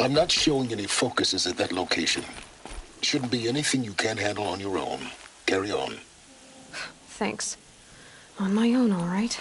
I'm not showing any focuses at that location. Shouldn't be anything you can't handle on your own. Carry on. Thanks. On my own, all right.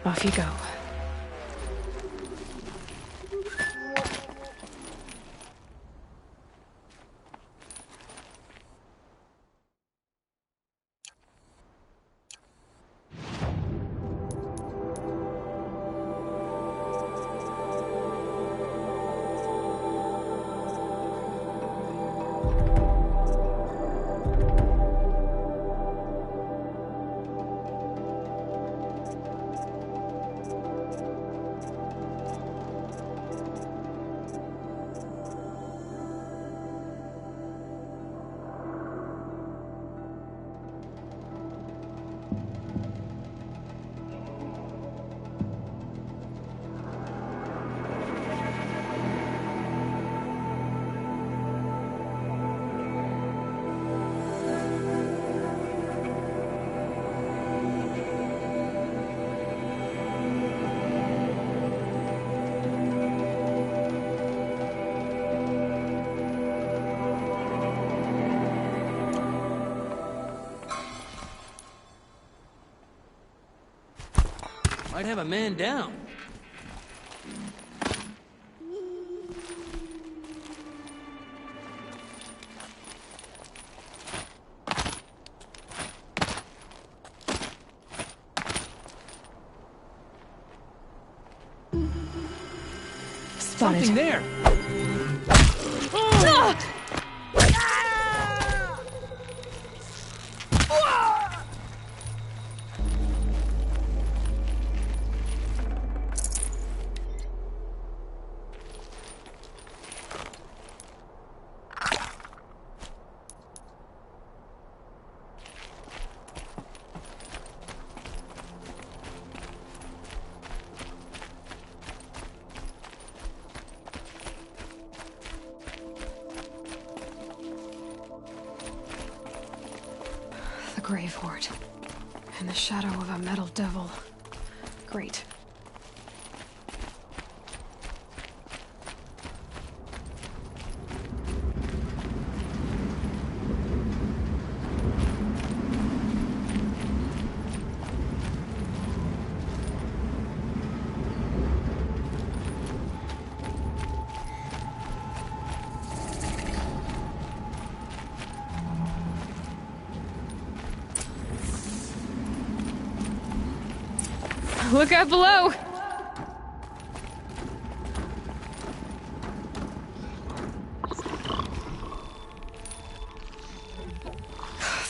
Off you go. Might have a man down. Spotted. Something there. The grave hoard. In the shadow of a metal devil. Great. Look out below!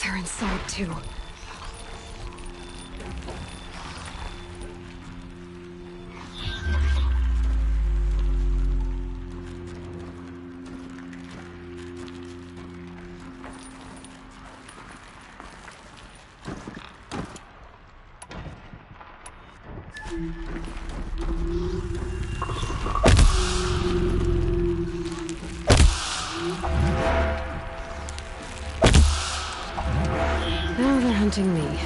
They're inside too. Now they're hunting me.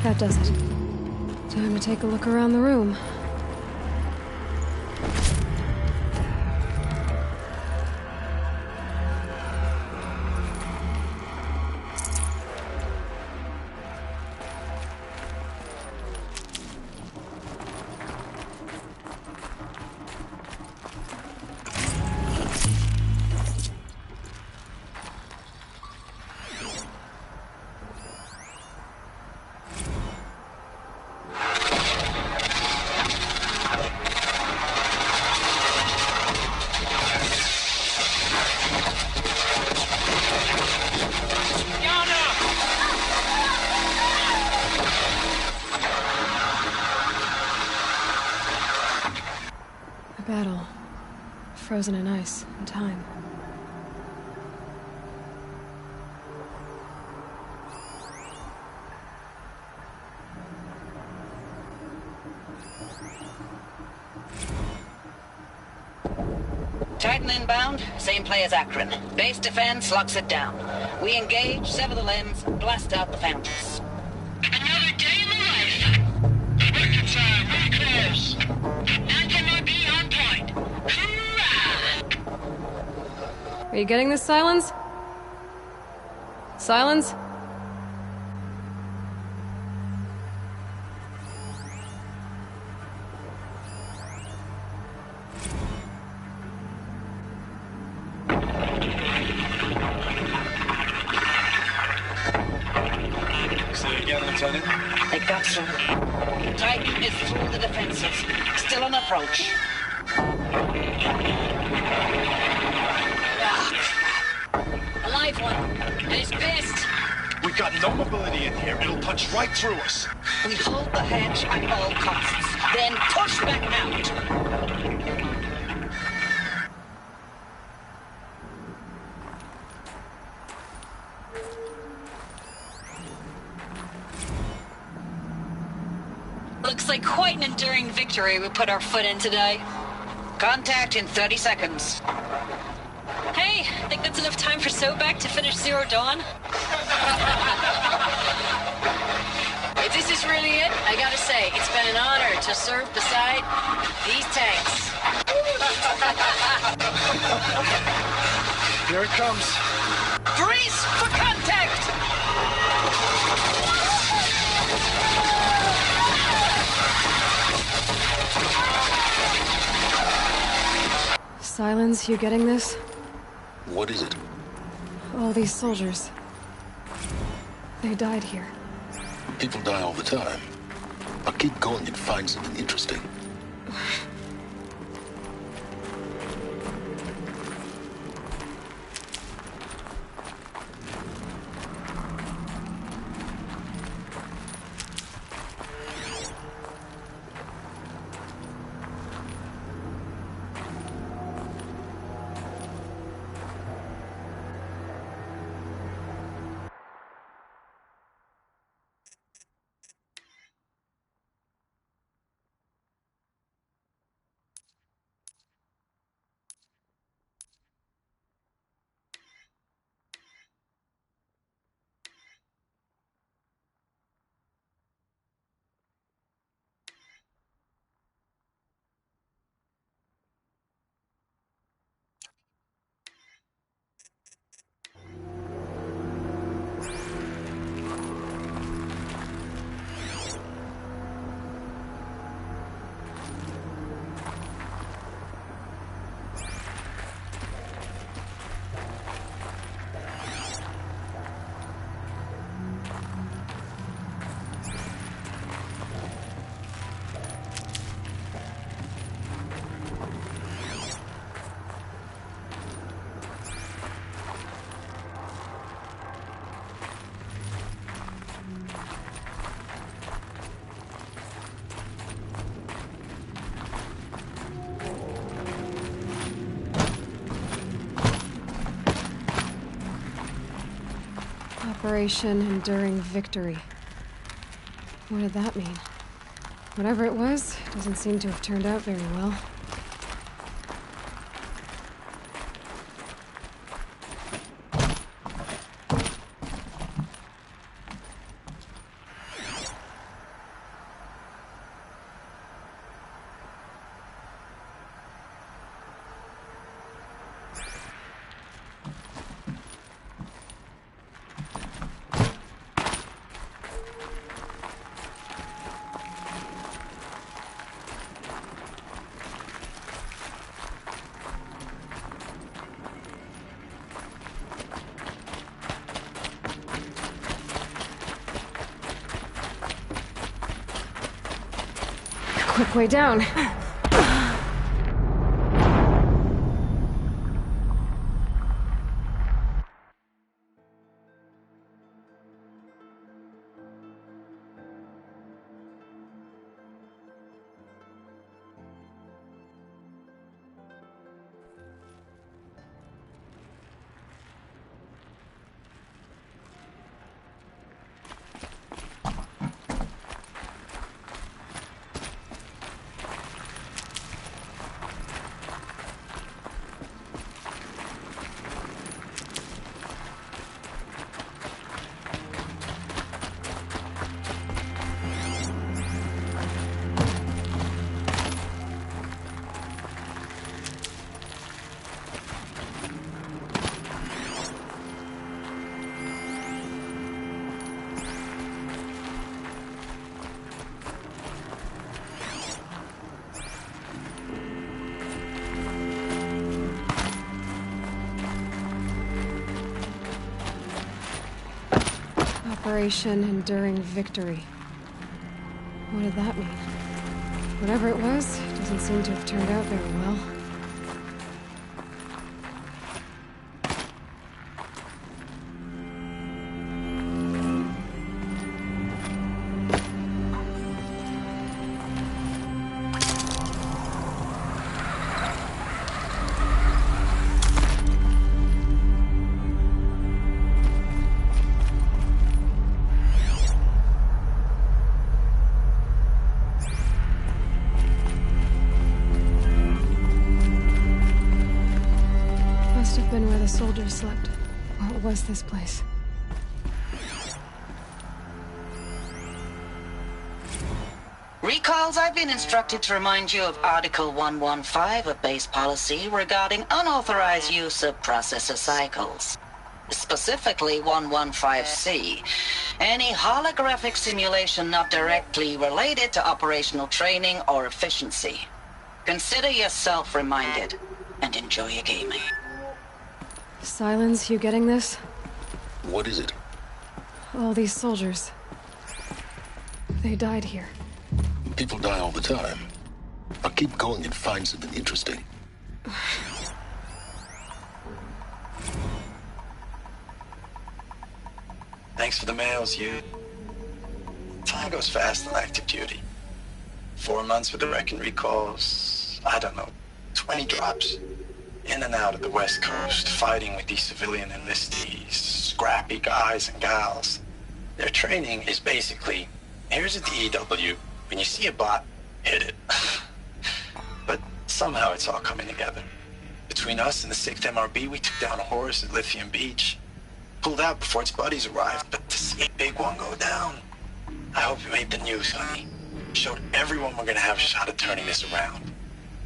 That does it. Time to take a look around the room. A battle. Frozen in ice and time. Titan inbound, same play as Akron. Base defense locks it down. We engage, sever the limbs, blast out the fountains. Another day in the life. Working time, very close. Anti-MOB on point. Hoorah! Are you getting this, Silence? Silence? Lieutenant? They got some. Titan is through the defenses. Still on approach. A live one. And he's pissed. We got no mobility in here. It'll punch right through us. We hold the hedge at all costs. Then push back out. Looks like quite an enduring victory we put our foot in today. Contact in 30 seconds. Hey, think that's enough time for Sobek to finish Zero Dawn? If this is really it, I gotta say, it's been an honor to serve beside these tanks. Here it comes. Grease for contact! Silence, you getting this? What is it? All these soldiers. They died here. People die all the time. But keep going and find something interesting. Operation Enduring Victory. What did that mean? Whatever it was, doesn't seem to have turned out very well. Quick way down. Operation Enduring Victory. What did that mean? Whatever it was, doesn't seem to have turned out very well. Must have been where the soldiers slept. What was this place? Recalls, I've been instructed to remind you of Article 115 of base policy regarding unauthorized use of processor cycles. Specifically 115C. Any holographic simulation not directly related to operational training or efficiency. Consider yourself reminded and enjoy your gaming. Silence, you getting this? What is it? All these soldiers. They died here. People die all the time. I'll keep going and find something interesting. Thanks for the mails, you. Time goes fast on active duty. 4 months with the wrecking recalls. I don't know, 20 drops. In and out of the West Coast, fighting with these civilian enlistees, scrappy guys and gals. Their training is basically, here's a DEW. When you see a bot, hit it. But somehow it's all coming together. Between us and the 6th MRB, we took down a horse at Lithium Beach. Pulled out before its buddies arrived, but to see a big one go down. I hope you made the news, honey. Showed everyone we're gonna have a shot at turning this around.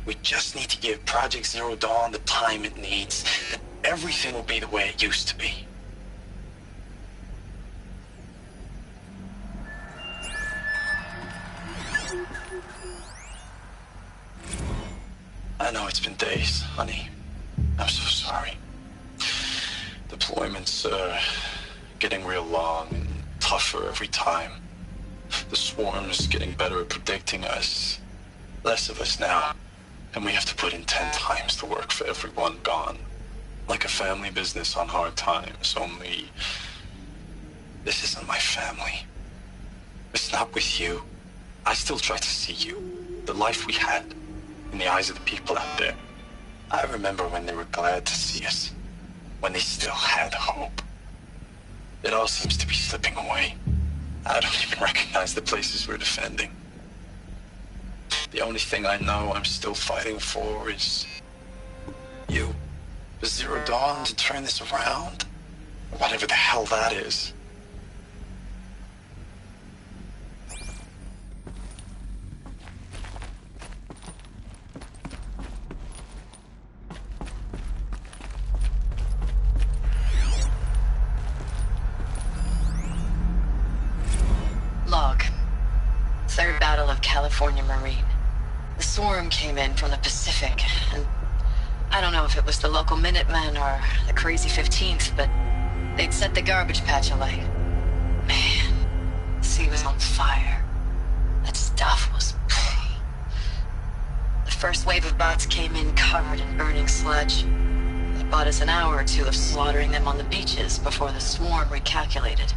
We just need to give Project Zero Dawn the time it needs, and everything will be the way it used to be. I know it's been days, honey. I'm so sorry. Deployments are getting real long and tougher every time. The swarm's getting better at predicting us. Less of us now. And we have to put in 10 times the work for everyone gone. Like a family business on hard times, only... this isn't my family. It's not with you. I still try to see you. The life we had. In the eyes of the people out there. I remember when they were glad to see us. When they still had hope. It all seems to be slipping away. I don't even recognize the places we're defending. The only thing I know I'm still fighting for is you. The Zero Dawn to turn this around. Whatever the hell that is. Log. Third Battle of California Marine. The swarm came in from the Pacific, and I don't know if it was the local Minutemen or the crazy 15th, but they'd set the garbage patch alight. Man, the sea was on fire. That stuff was... The first wave of bots came in covered in burning sludge. It bought us an hour or two of slaughtering them on the beaches before the swarm recalculated.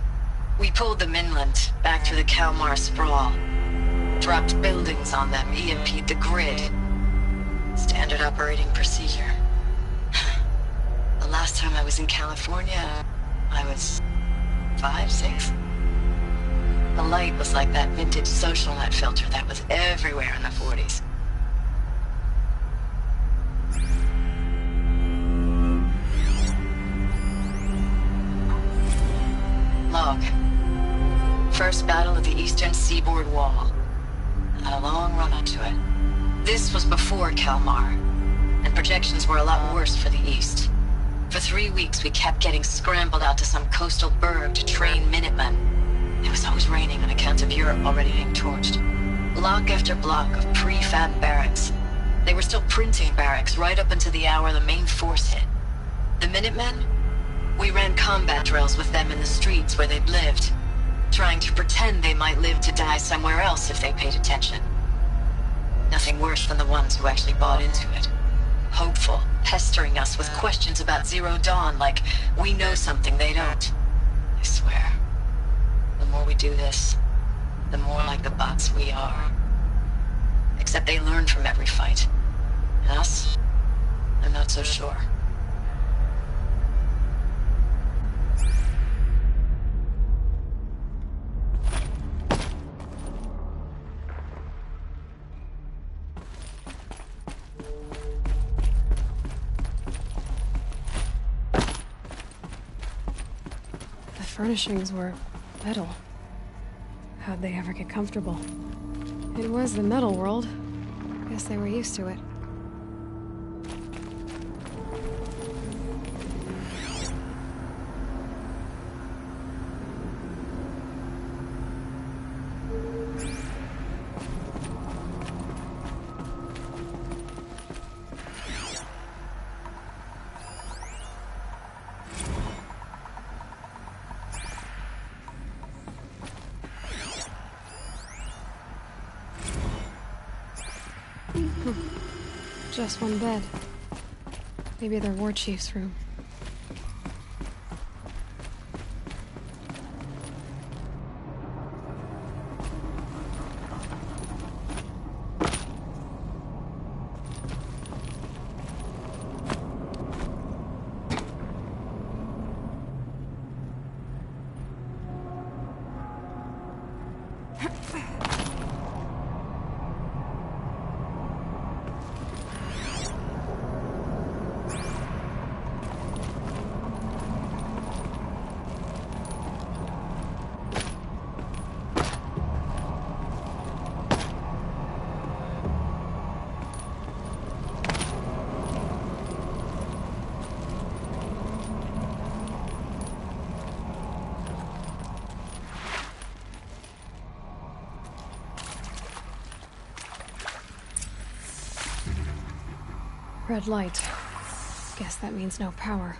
We pulled them inland, back through the Kalmar sprawl. Dropped buildings on them, EMP'd the grid. Standard operating procedure. The last time I was in California, I was 5, 6. The light was like that vintage social net filter that was everywhere in the 40s. Log. First battle of the eastern seaboard wall. Had a long run up to it. This was before Kalmar, and projections were a lot worse for the east. For 3 weeks, we kept getting scrambled out to some coastal burg to train Minutemen. It was always raining on account of Europe already being torched. Block after block of prefab barracks. They were still printing barracks right up until the hour the main force hit. The Minutemen? We ran combat drills with them in the streets where they'd lived, trying to pretend they might live to die somewhere else if they paid attention. Nothing worse than the ones who actually bought into it. Hopeful, pestering us with questions about Zero Dawn like we know something they don't. I swear, the more we do this, the more like the bots we are. Except they learn from every fight. And us? I'm not so sure. Furnishings were metal. How'd they ever get comfortable? It was the metal world. Guess they were used to it. Just one bed. Maybe their war chief's room. Red light. Guess that means no power.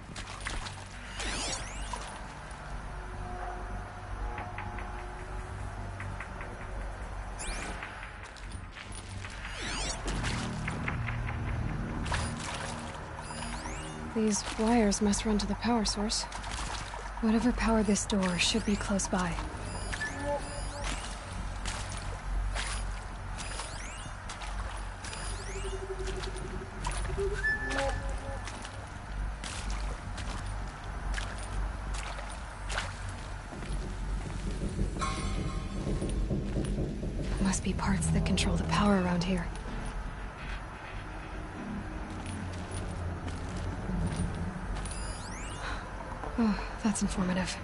These wires must run to the power source. Whatever powered this door should be close by. must be parts that control the power around here. Oh, that's informative.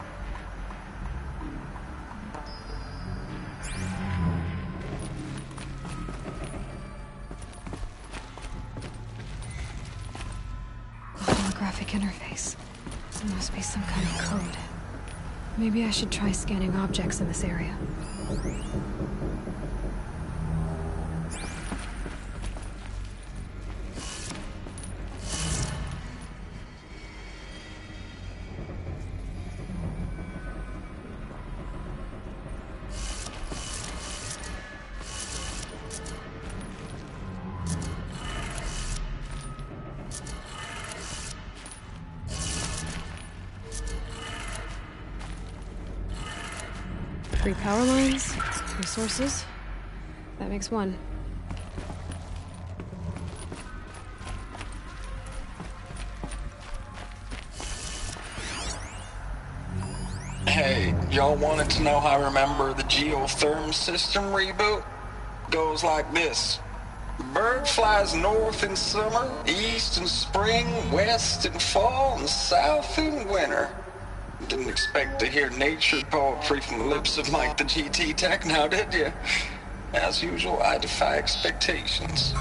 A holographic interface. There must be some kind of code. Maybe I should try scanning objects in this area. Three power lines, resources. That makes one. Hey, y'all wanted to know how I remember the geotherm system reboot? Goes like this. Bird flies north in summer, east in spring, west in fall, and south in winter. Didn't expect to hear nature poetry from the lips of Mike the GT Tech now, did you? As usual, I defy expectations.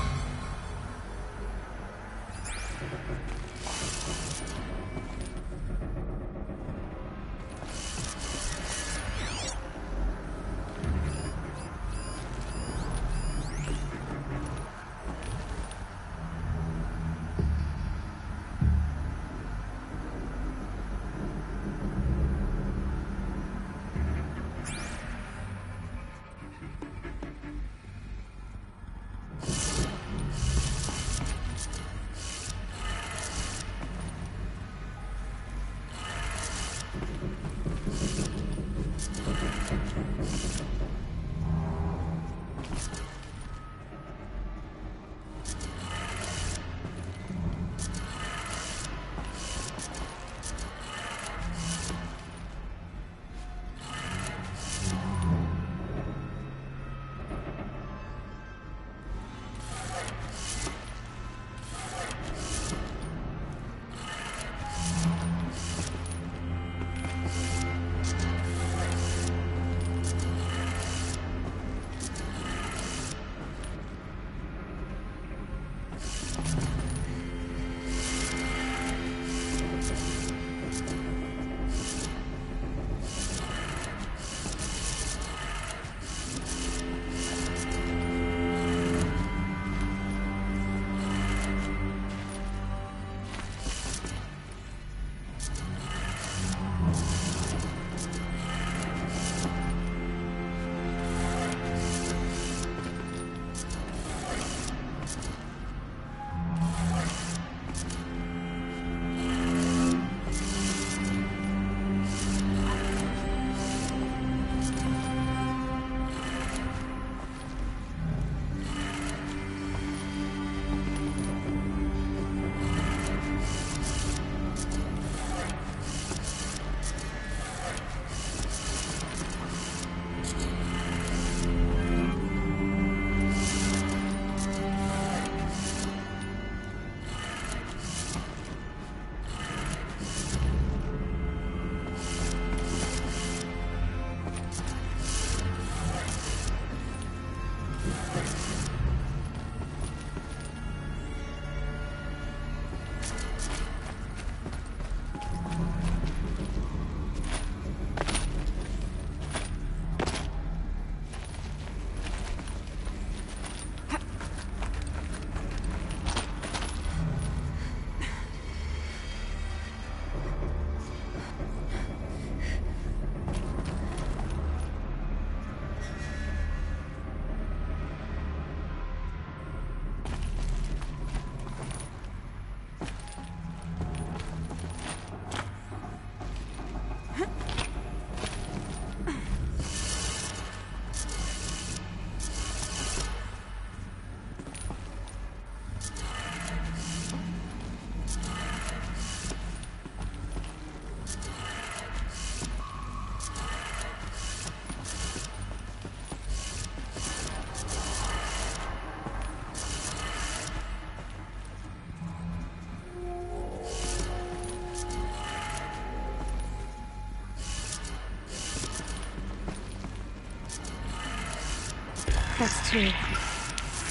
That's 2.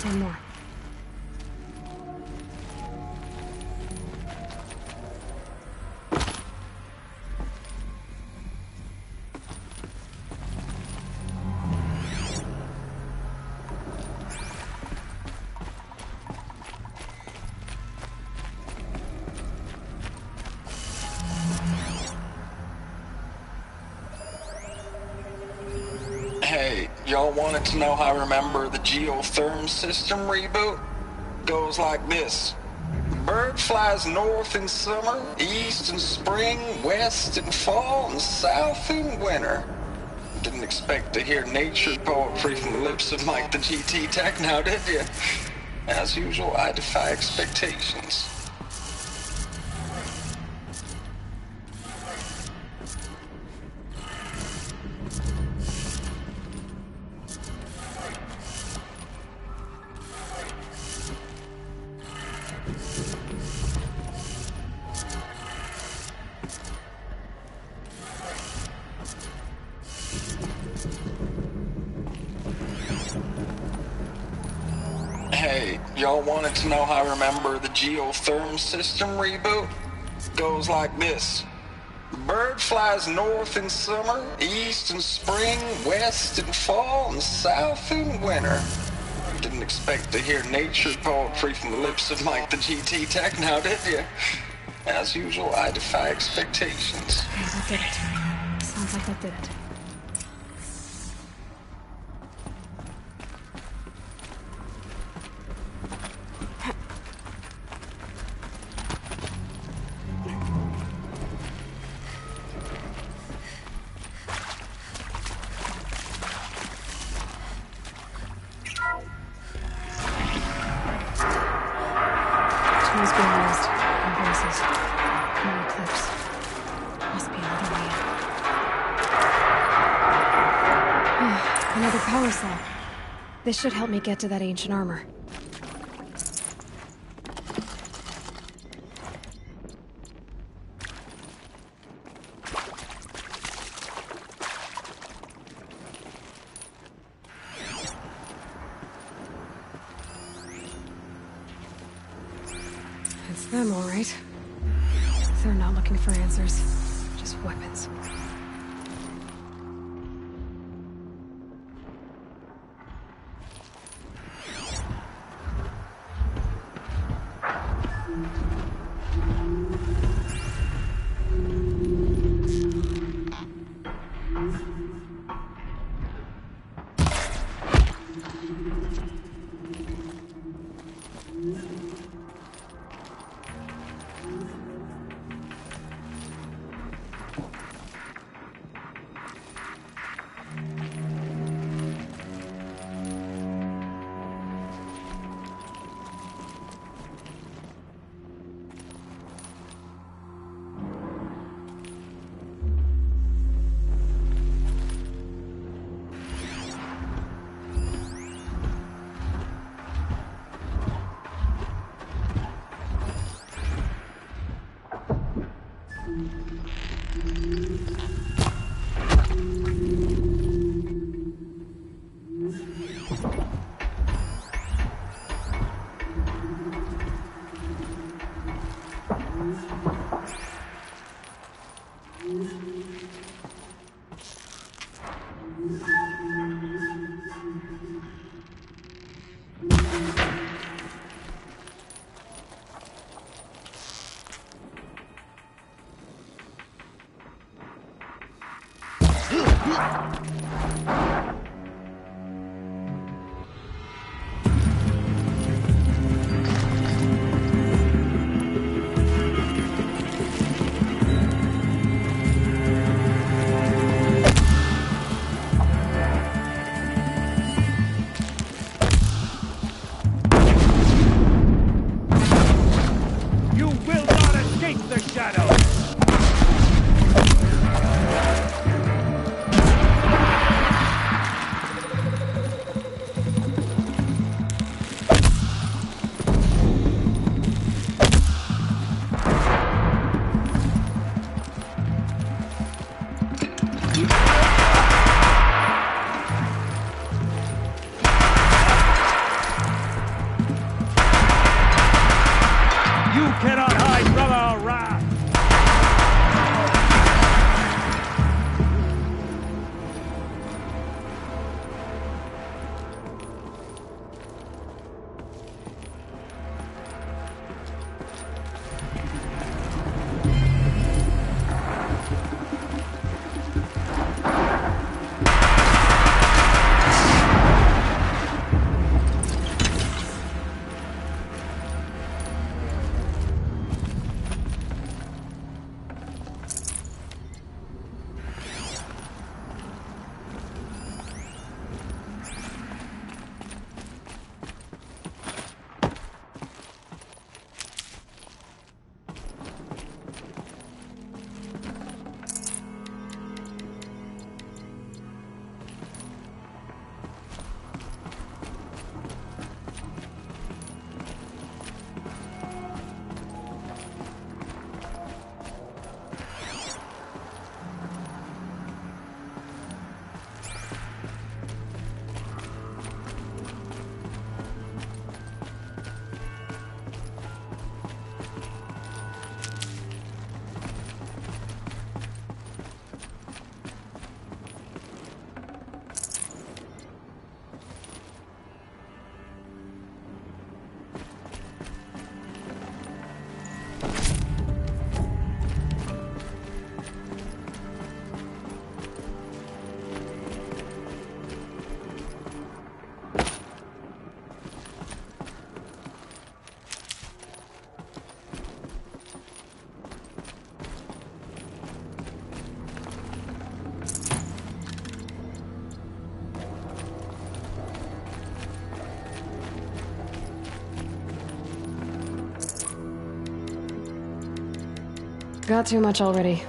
One more. Hey, y'all wanted to know how I remember the geotherm system reboot? Goes like this. The bird flies north in summer, east in spring, west in fall, and south in winter. Didn't expect to hear nature poetry from the lips of Mike the GT Tech now, did you? As usual, I defy expectations. Hey, y'all wanted to know how I remember the geotherm system reboot? Goes like this. The bird flies north in summer, east in spring, west in fall, and south in winter. Didn't expect to hear nature poetry from the lips of Mike the GT Tech now, did you? As usual, I defy expectations. Okay, that did it. Sounds like that did it. Tools being used. No voices. No eclipse. Must be another way in. Another power cell. This should help me get to that ancient armor. It's them, all right. They're not looking for answers, just weapons. Got too much already.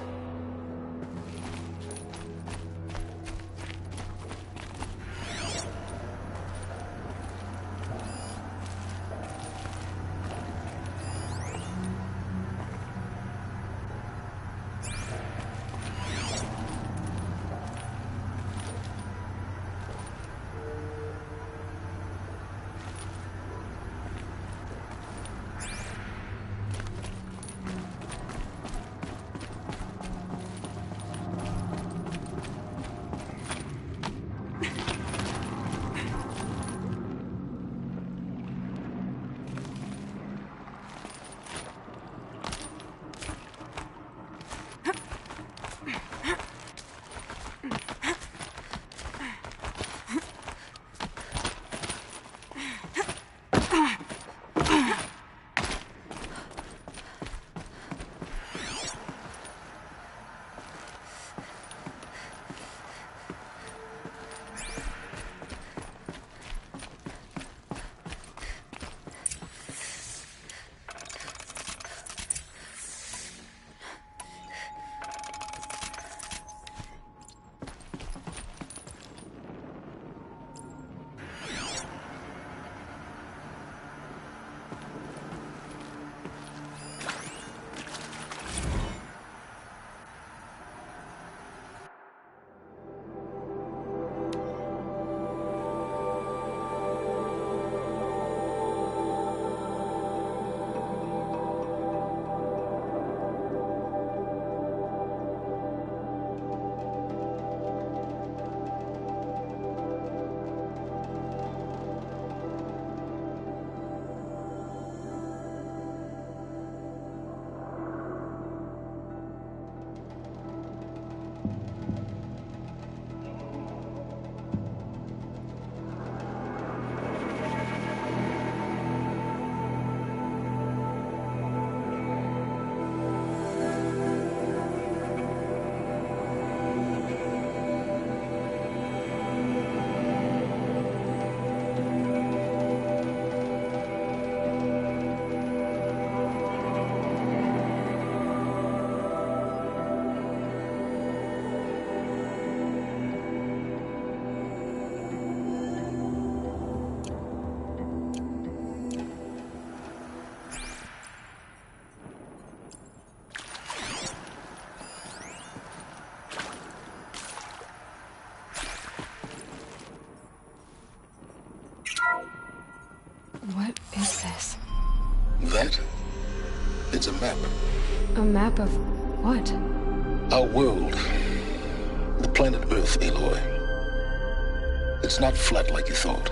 What is this? That? It's a map. A map of what? Our world. The planet Earth, Aloy. It's not flat like you thought.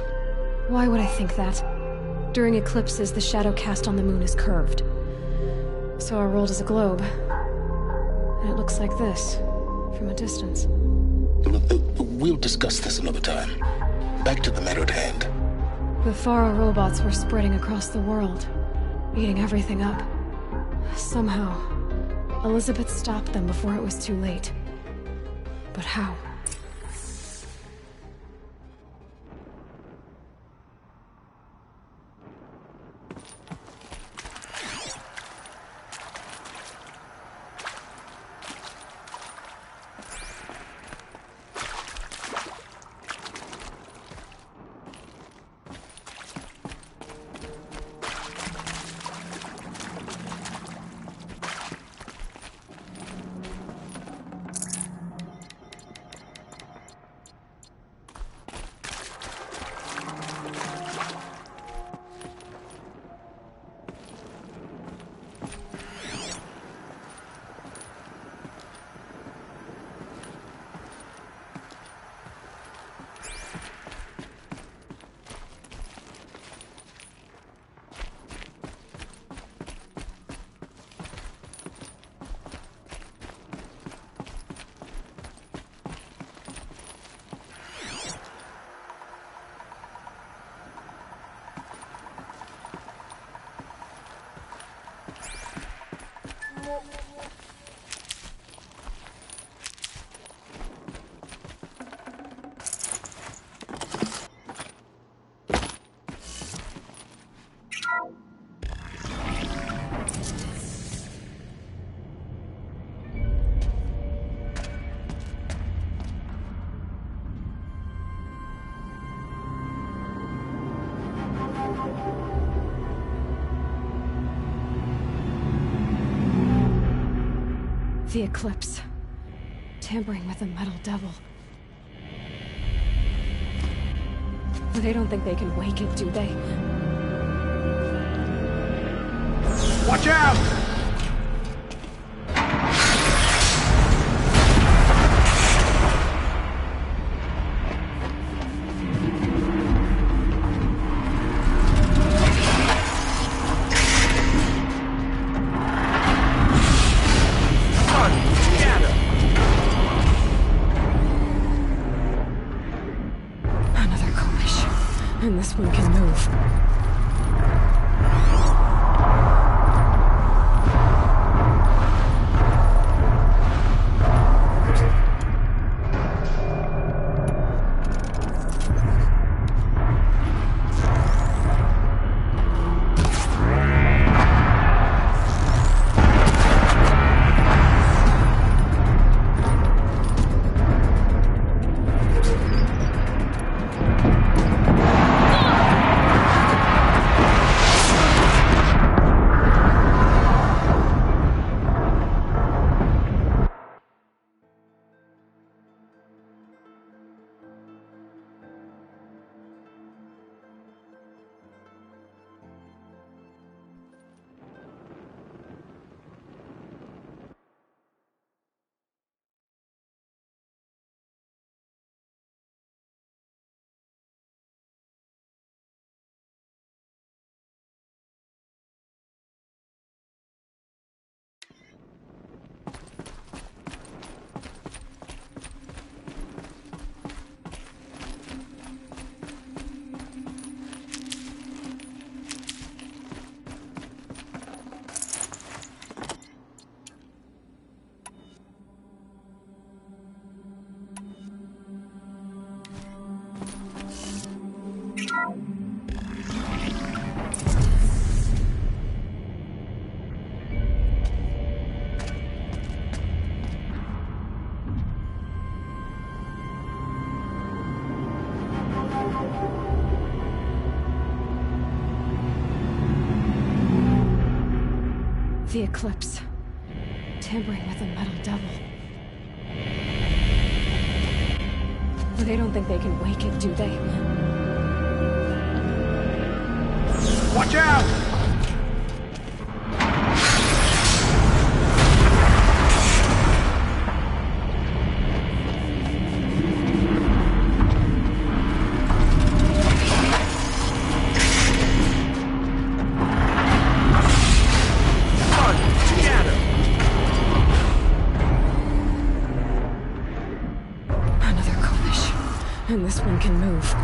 Why would I think that? During eclipses, the shadow cast on the moon is curved. So our world is a globe. And it looks like this, from a distance. We'll discuss this another time. Back to the matter at hand. The Faro robots were spreading across the world, eating everything up. Somehow, Elizabeth stopped them before it was too late. But how? The Eclipse. Tampering with the Metal Devil. They don't think they can wake it, do they? Watch out! And this one can move. The Eclipse. Tampering with the Metal Devil. They don't think they can wake it, do they? Watch out! And this one can move.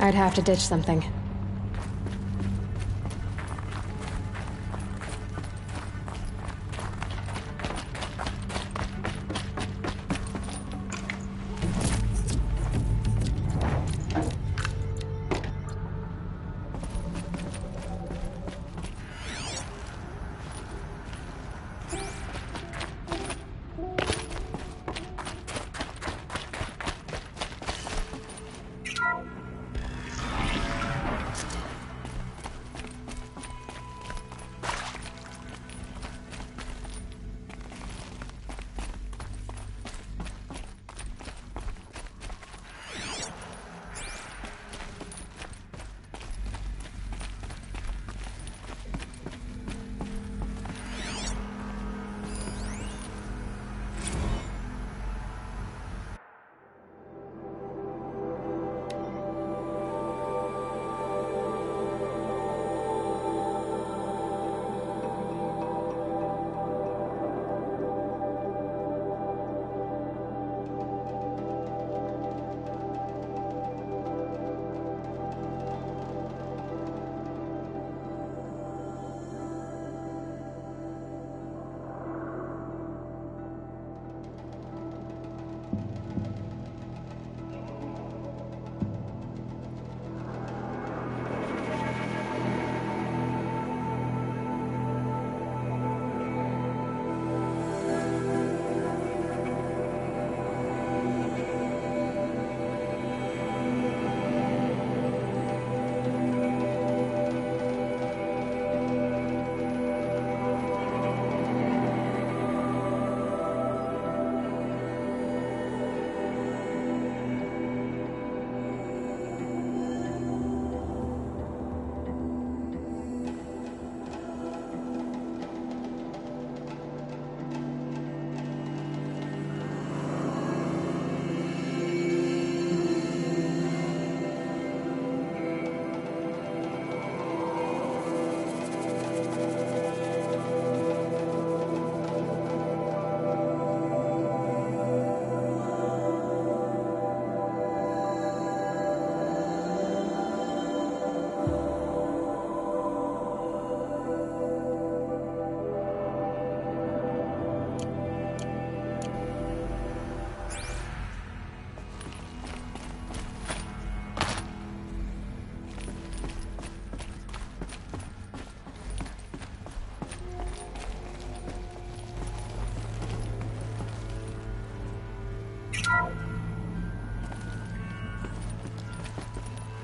I'd have to ditch something.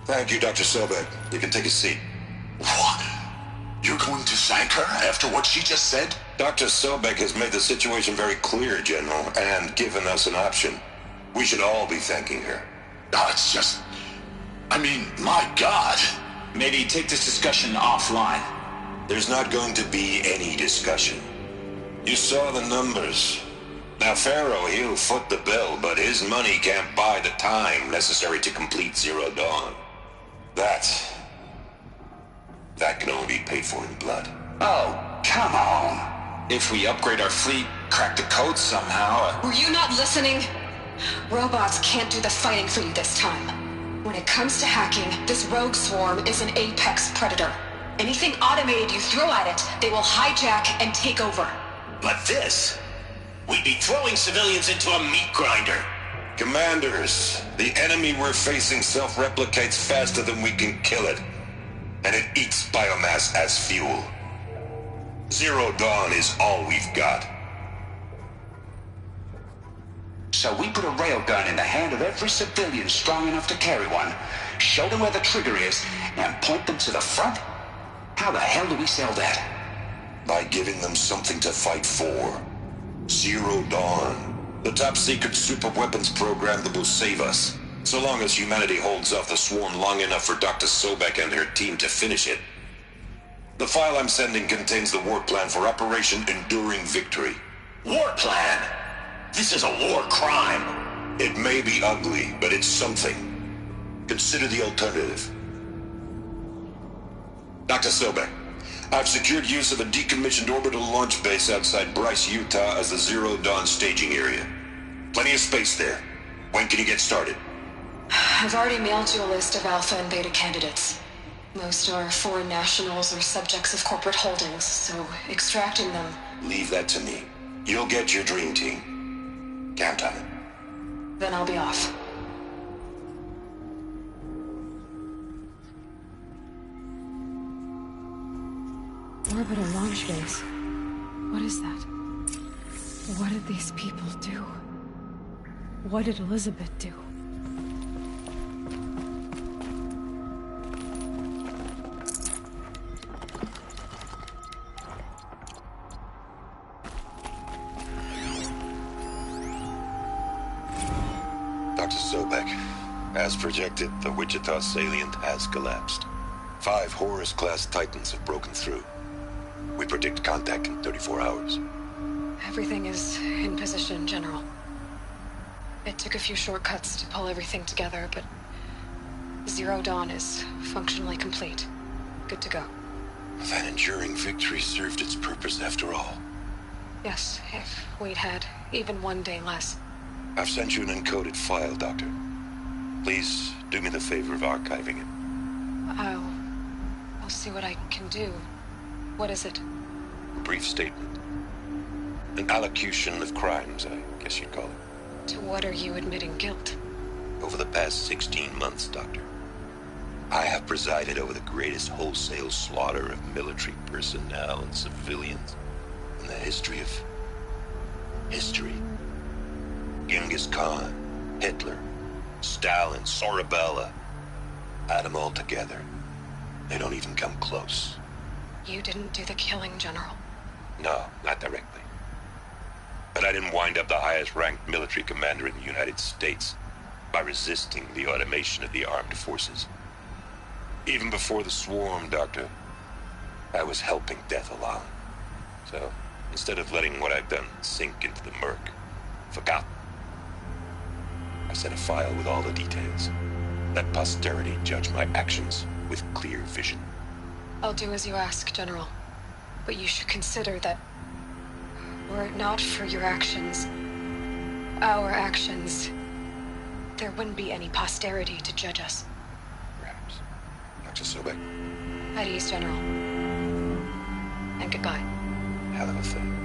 Thank you, Dr. Sobek. You can take a seat. What? You're going to thank her after what she just said? Dr. Sobek has made the situation very clear, General, and given us an option. We should all be thanking her. No, it's just... I mean, my God. Maybe take this discussion offline. There's not going to be any discussion. You saw the numbers. Now, Pharaoh, he'll foot the bill, but his money can't buy the time necessary to complete Zero Dawn. That can only be paid for in blood. Oh, come on. If we upgrade our fleet, crack the code somehow... Were you not listening? Robots can't do the fighting for you this time. When it comes to hacking, this rogue swarm is an apex predator. Anything automated you throw at it, they will hijack and take over. But this... We'd be throwing civilians into a meat grinder. Commanders, the enemy we're facing self-replicates faster than we can kill it. And it eats biomass as fuel. Zero Dawn is all we've got. So we put a railgun in the hand of every civilian strong enough to carry one, show them where the trigger is, and point them to the front? How the hell do we sell that? By giving them something to fight for. Zero Dawn. The top-secret super-weapons program that will save us. So long as humanity holds off the swarm long enough for Dr. Sobek and her team to finish it. The file I'm sending contains the war plan for Operation Enduring Victory. War plan? This is a war crime. It may be ugly, but it's something. Consider the alternative. Dr. Sobek, I've secured use of a decommissioned orbital launch base outside Bryce, Utah as the Zero Dawn staging area. Plenty of space there. When can you get started? I've already mailed you a list of Alpha and Beta candidates. Most are foreign nationals or subjects of corporate holdings, so extracting them... Leave that to me. You'll get your dream team. Count on it. Then I'll be off. Orbital launch base. What is that? What did these people do? What did Elizabeth do? Dr. Sobek, as projected, the Wichita salient has collapsed. 5 Horus-class Titans have broken through. We predict contact in 34 hours. Everything is in position, General. It took a few shortcuts to pull everything together, but Zero Dawn is functionally complete. Good to go. That enduring victory served its purpose after all. Yes, if we'd had even one day less. I've sent you an encoded file, Doctor. Please do me the favor of archiving it. I'll see what I can do. What is it? A brief statement. An allocution of crimes, I guess you'd call it. To what are you admitting guilt? Over the past 16 months, Doctor, I have presided over the greatest wholesale slaughter of military personnel and civilians in the history of... history. Genghis Khan, Hitler, Stalin, Sorabella. Add them all together. They don't even come close. You didn't do the killing, General. No, not directly. But I didn't wind up the highest-ranked military commander in the United States by resisting the automation of the armed forces. Even before the swarm, Doctor, I was helping death along. So, instead of letting what I've done sink into the murk, forgotten, I sent a file with all the details. Let posterity judge my actions with clear vision. I'll do as you ask, General. But you should consider that were it not for your actions, our actions, there wouldn't be any posterity to judge us. Perhaps. Dr. Sobek. At ease, General. And goodbye. Hell of a thing.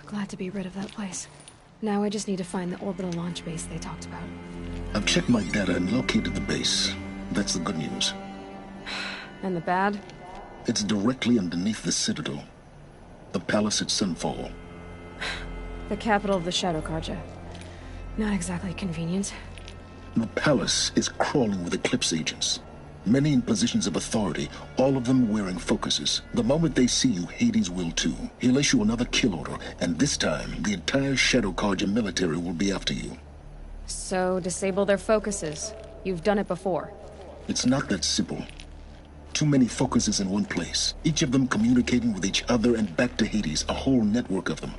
Glad to be rid of that place. Now I just need to find the orbital launch base they talked about. I've checked my data and located the base. That's the good news. And the bad? It's directly underneath the Citadel. The palace at Sunfall. The capital of the Shadow Carja. Not exactly convenient. The palace is crawling with Eclipse agents. Many in positions of authority, all of them wearing focuses. The moment they see you, Hades will too. He'll issue another kill order, and this time, the entire Shadow Carja military will be after you. So, disable their focuses. You've done it before. It's not that simple. Too many focuses in one place. Each of them communicating with each other and back to Hades, a whole network of them.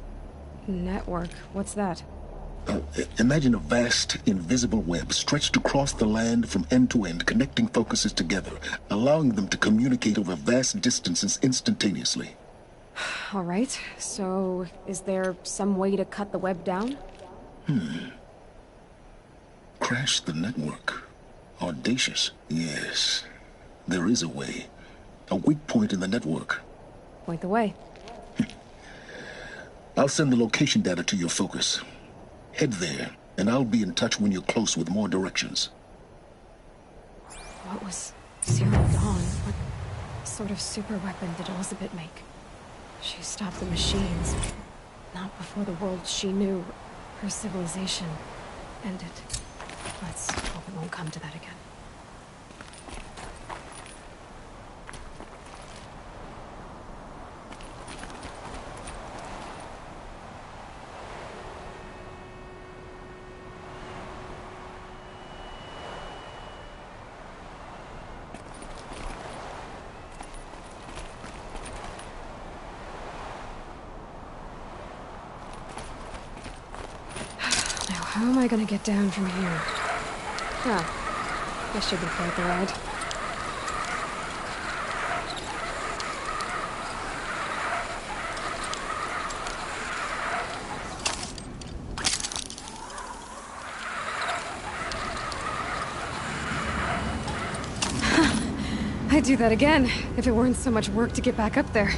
Network? What's that? Imagine a vast, invisible web stretched across the land from end to end, connecting focuses together, allowing them to communicate over vast distances instantaneously. All right, so is there some way to cut the web down? Crash the network. Audacious. Yes, there is a way. A weak point in the network. Point the way. I'll send the location data to your focus. Head there, and I'll be in touch when you're close with more directions. What was Zero Dawn? What sort of super weapon did Elizabeth make? She stopped the machines. Not before the world she knew, her civilization, ended. Let's hope it won't come to that again. How am I gonna get down from here? Oh, this should be quite the ride. I'd do that again, if it weren't so much work to get back up there.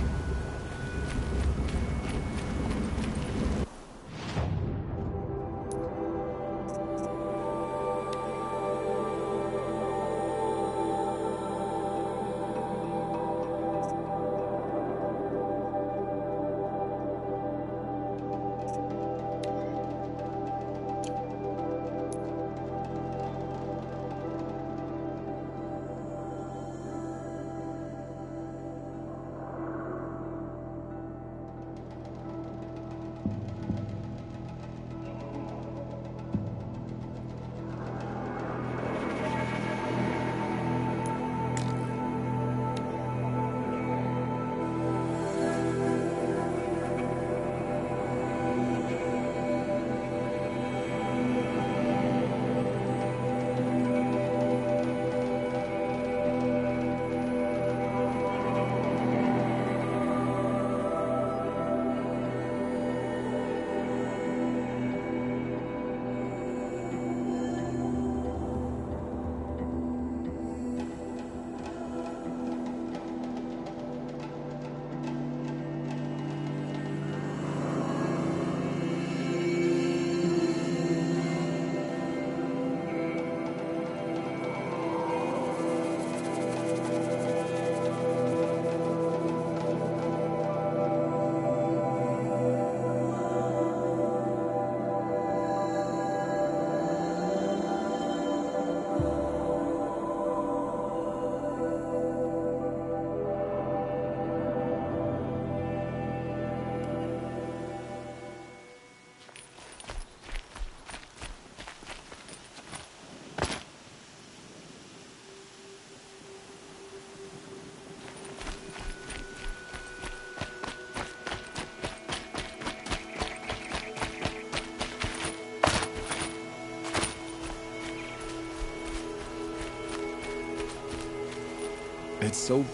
It's so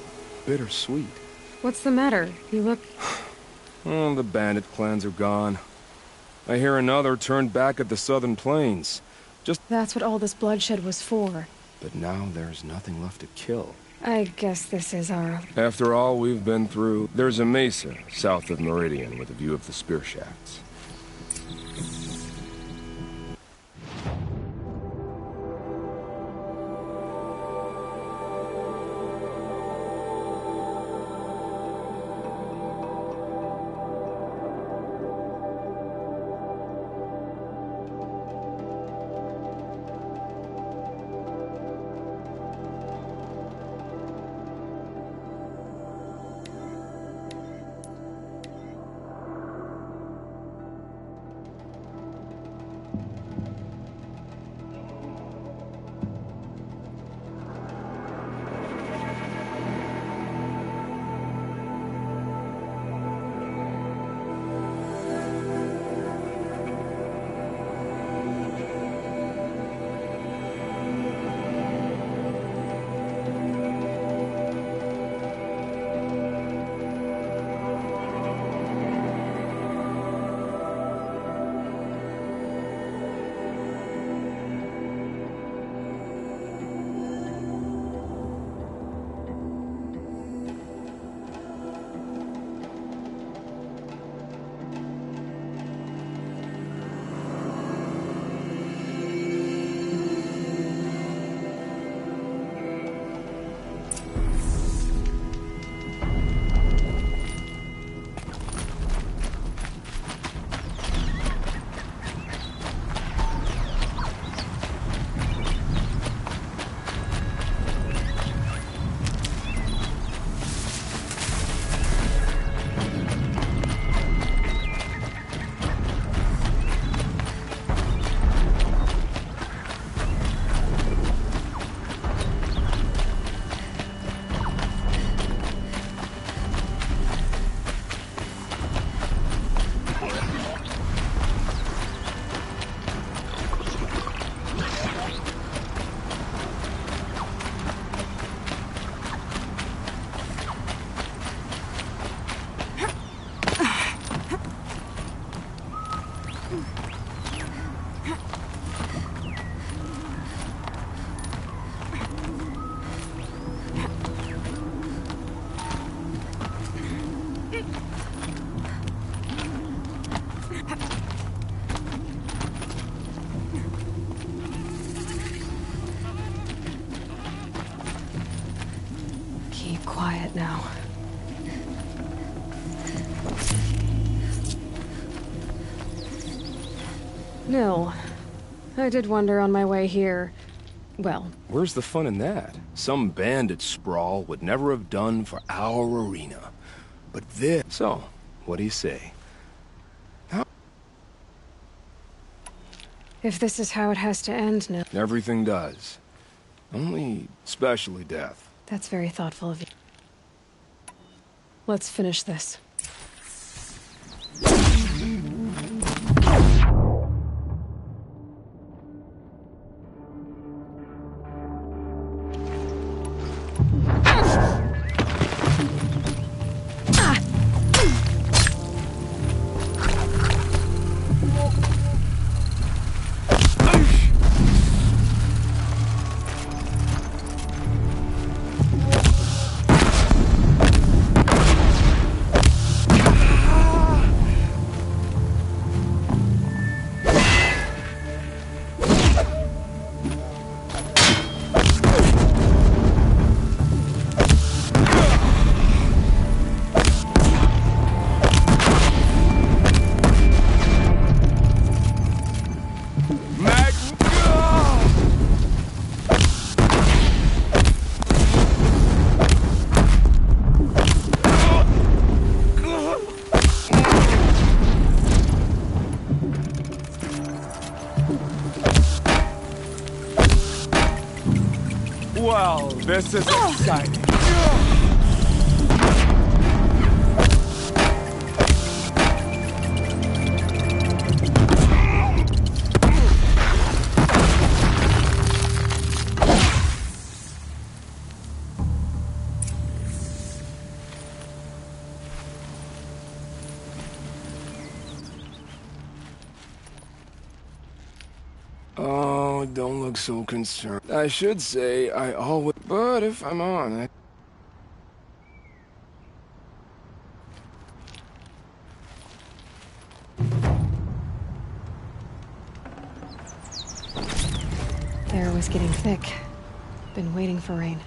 bittersweet. What's the matter? You look... Oh, the bandit clans are gone. I hear another turned back at the southern plains. That's what all this bloodshed was for. But now there's nothing left to kill. I guess this is our... After all we've been through, there's a mesa south of Meridian with a view of the spear shafts. now. Nil. I did wonder on my way here. Well... Where's the fun in that? Some bandit sprawl would never have done for our arena. But this... So, what do you say? If this is how it has to end, Nil... Everything does. Only especially death. That's very thoughtful of you. Let's finish this. Well, this is exciting. Oh, don't look so concerned. I should say I always... But if I'm on it... The air was getting thick. Been waiting for rain.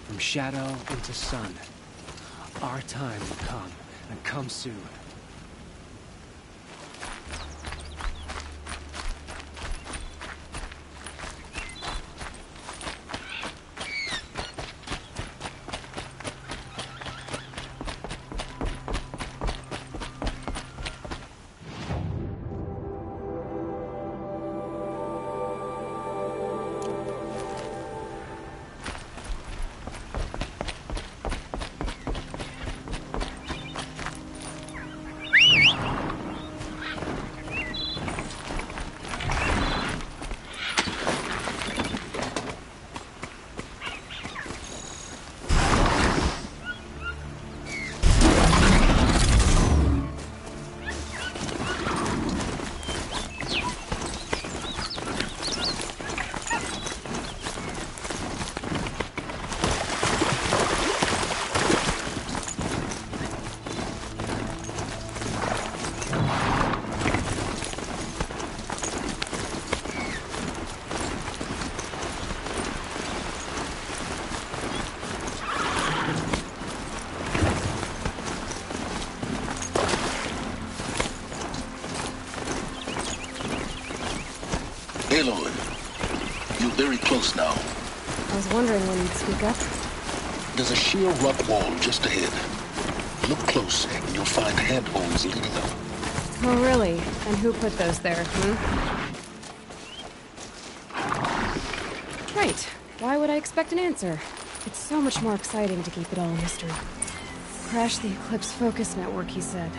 From shadow into sun. Our time will come, and come soon. Aloy, you're very close now. I was wondering when you'd speak up. There's a sheer rock wall just ahead. Look close, and you'll find handholds leading up. Oh, really? And who put those there, Right. Why would I expect an answer? It's so much more exciting to keep it all a mystery. Crash the Eclipse Focus Network, he said.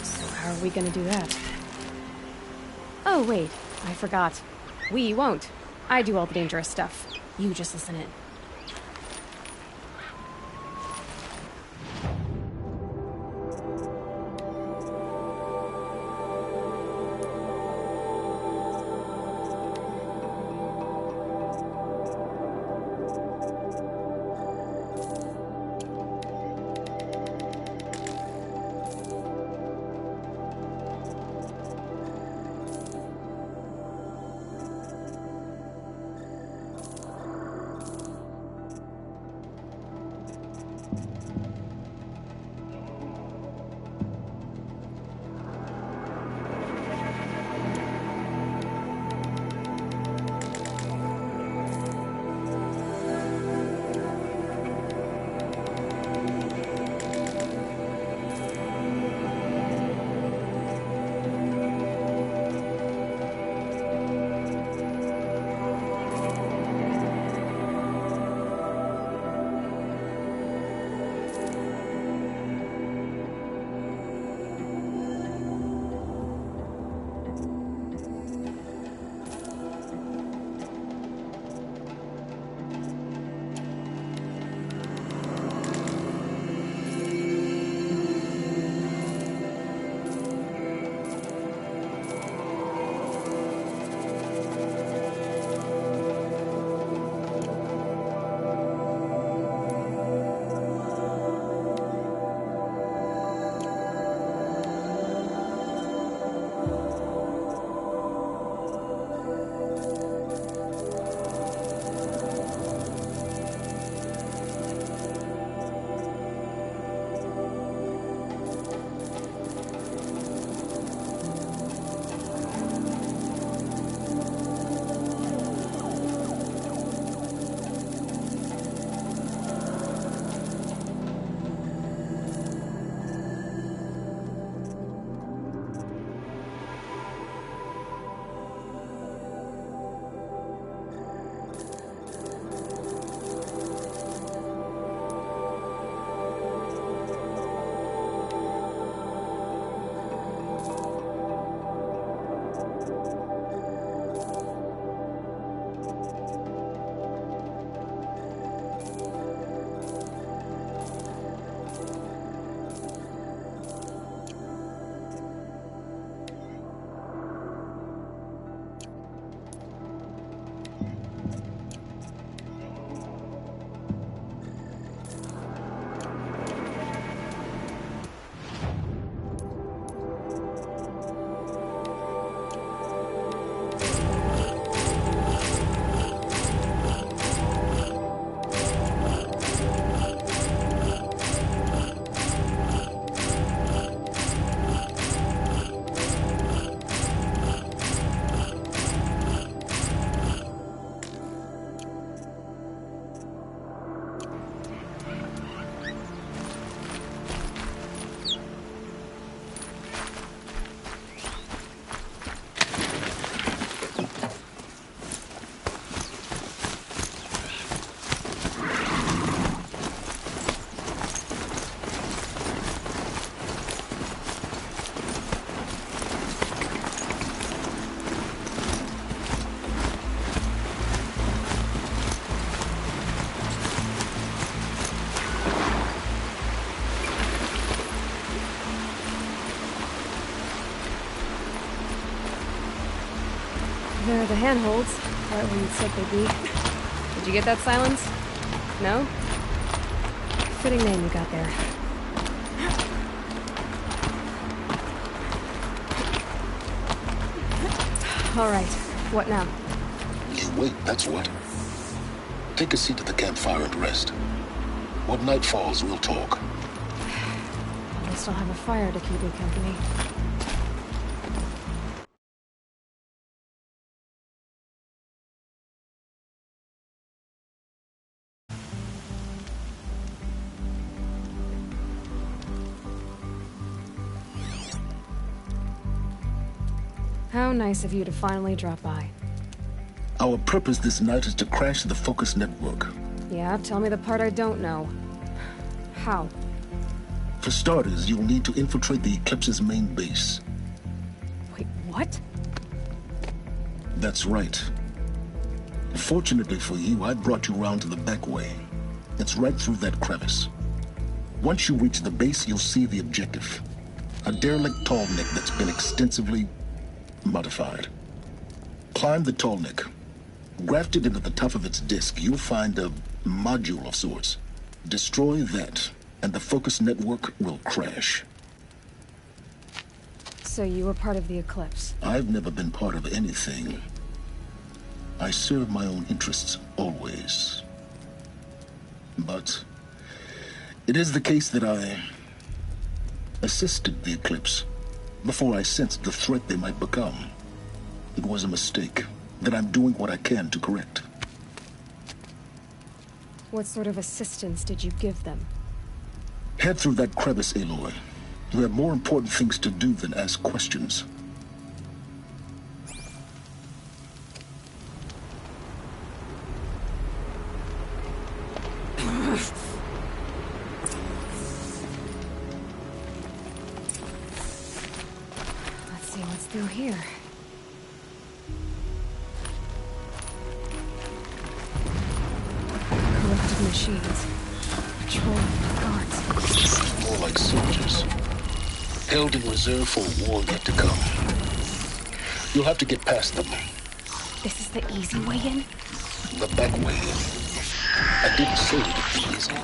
So how are we gonna do that? Oh, wait. I forgot. We won't. I do all the dangerous stuff. You just listen in. There are the handholds, right where you'd said they'd be. Did you get that, Silence? No? Fitting name you got there. All right, what now? You wait, that's what. Take a seat at the campfire and rest. When night falls, we'll talk. At least I'll have a fire to keep me company. How nice of you to finally drop by. Our purpose this night is to crash the Focus network. Yeah, tell me the part I don't know. How? For starters, you'll need to infiltrate the Eclipse's main base. Wait, what? That's right. Fortunately for you, I brought you round to the back way. It's right through that crevice. Once you reach the base, you'll see the objective. A derelict tall neck that's been extensively modified. Climb the tall neck. Grafted into the top of its disk, you'll find a module of sorts. Destroy that, and the Focus network will crash. So you were part of the Eclipse? I've never been part of anything. I serve my own interests, always. But it is the case that I assisted the Eclipse before I sensed the threat they might become. It was a mistake that I'm doing what I can to correct. What sort of assistance did you give them? Head through that crevice, Aloy. You have more important things to do than ask questions. Let's see what's through here. Corrupted machines. Patrolling guards. More like soldiers. Held in reserve for a war yet to come. You'll have to get past them. This is the easy way in? The back way in. I didn't say it'd be easy.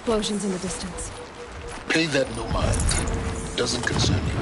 explosions in the distance. Pay that no mind. Doesn't concern you.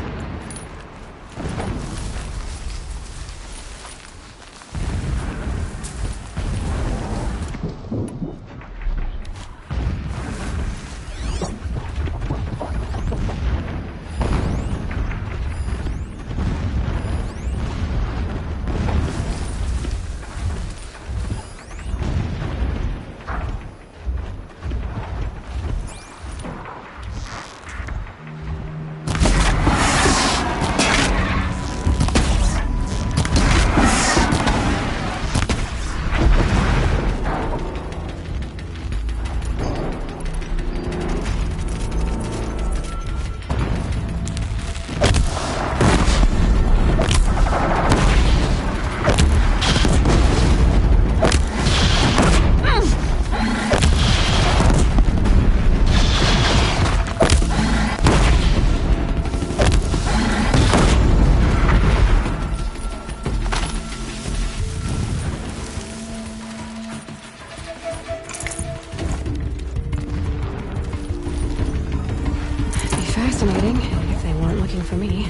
Fascinating, if they weren't looking for me.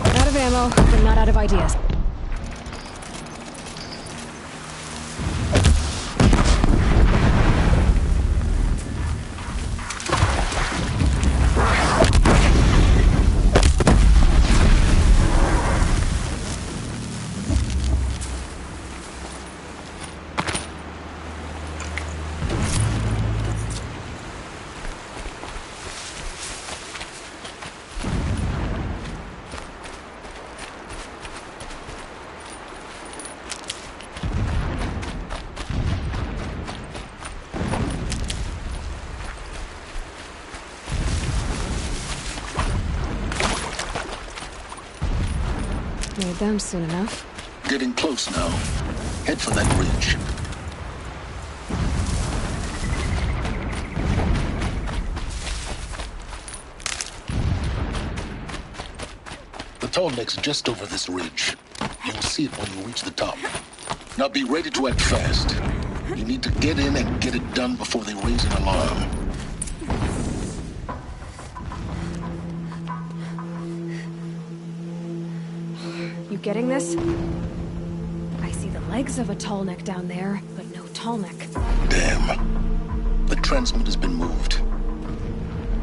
Out of ammo, but not out of ideas. Made them soon enough. Getting close now. Head for that ridge. The tall neck's just over this ridge. You'll see it when you reach the top. Now be ready to act fast. You need to get in and get it done before they raise an alarm. You getting this? I see the legs of a tall neck down there, but no tall neck. Damn. The transmitter's been moved.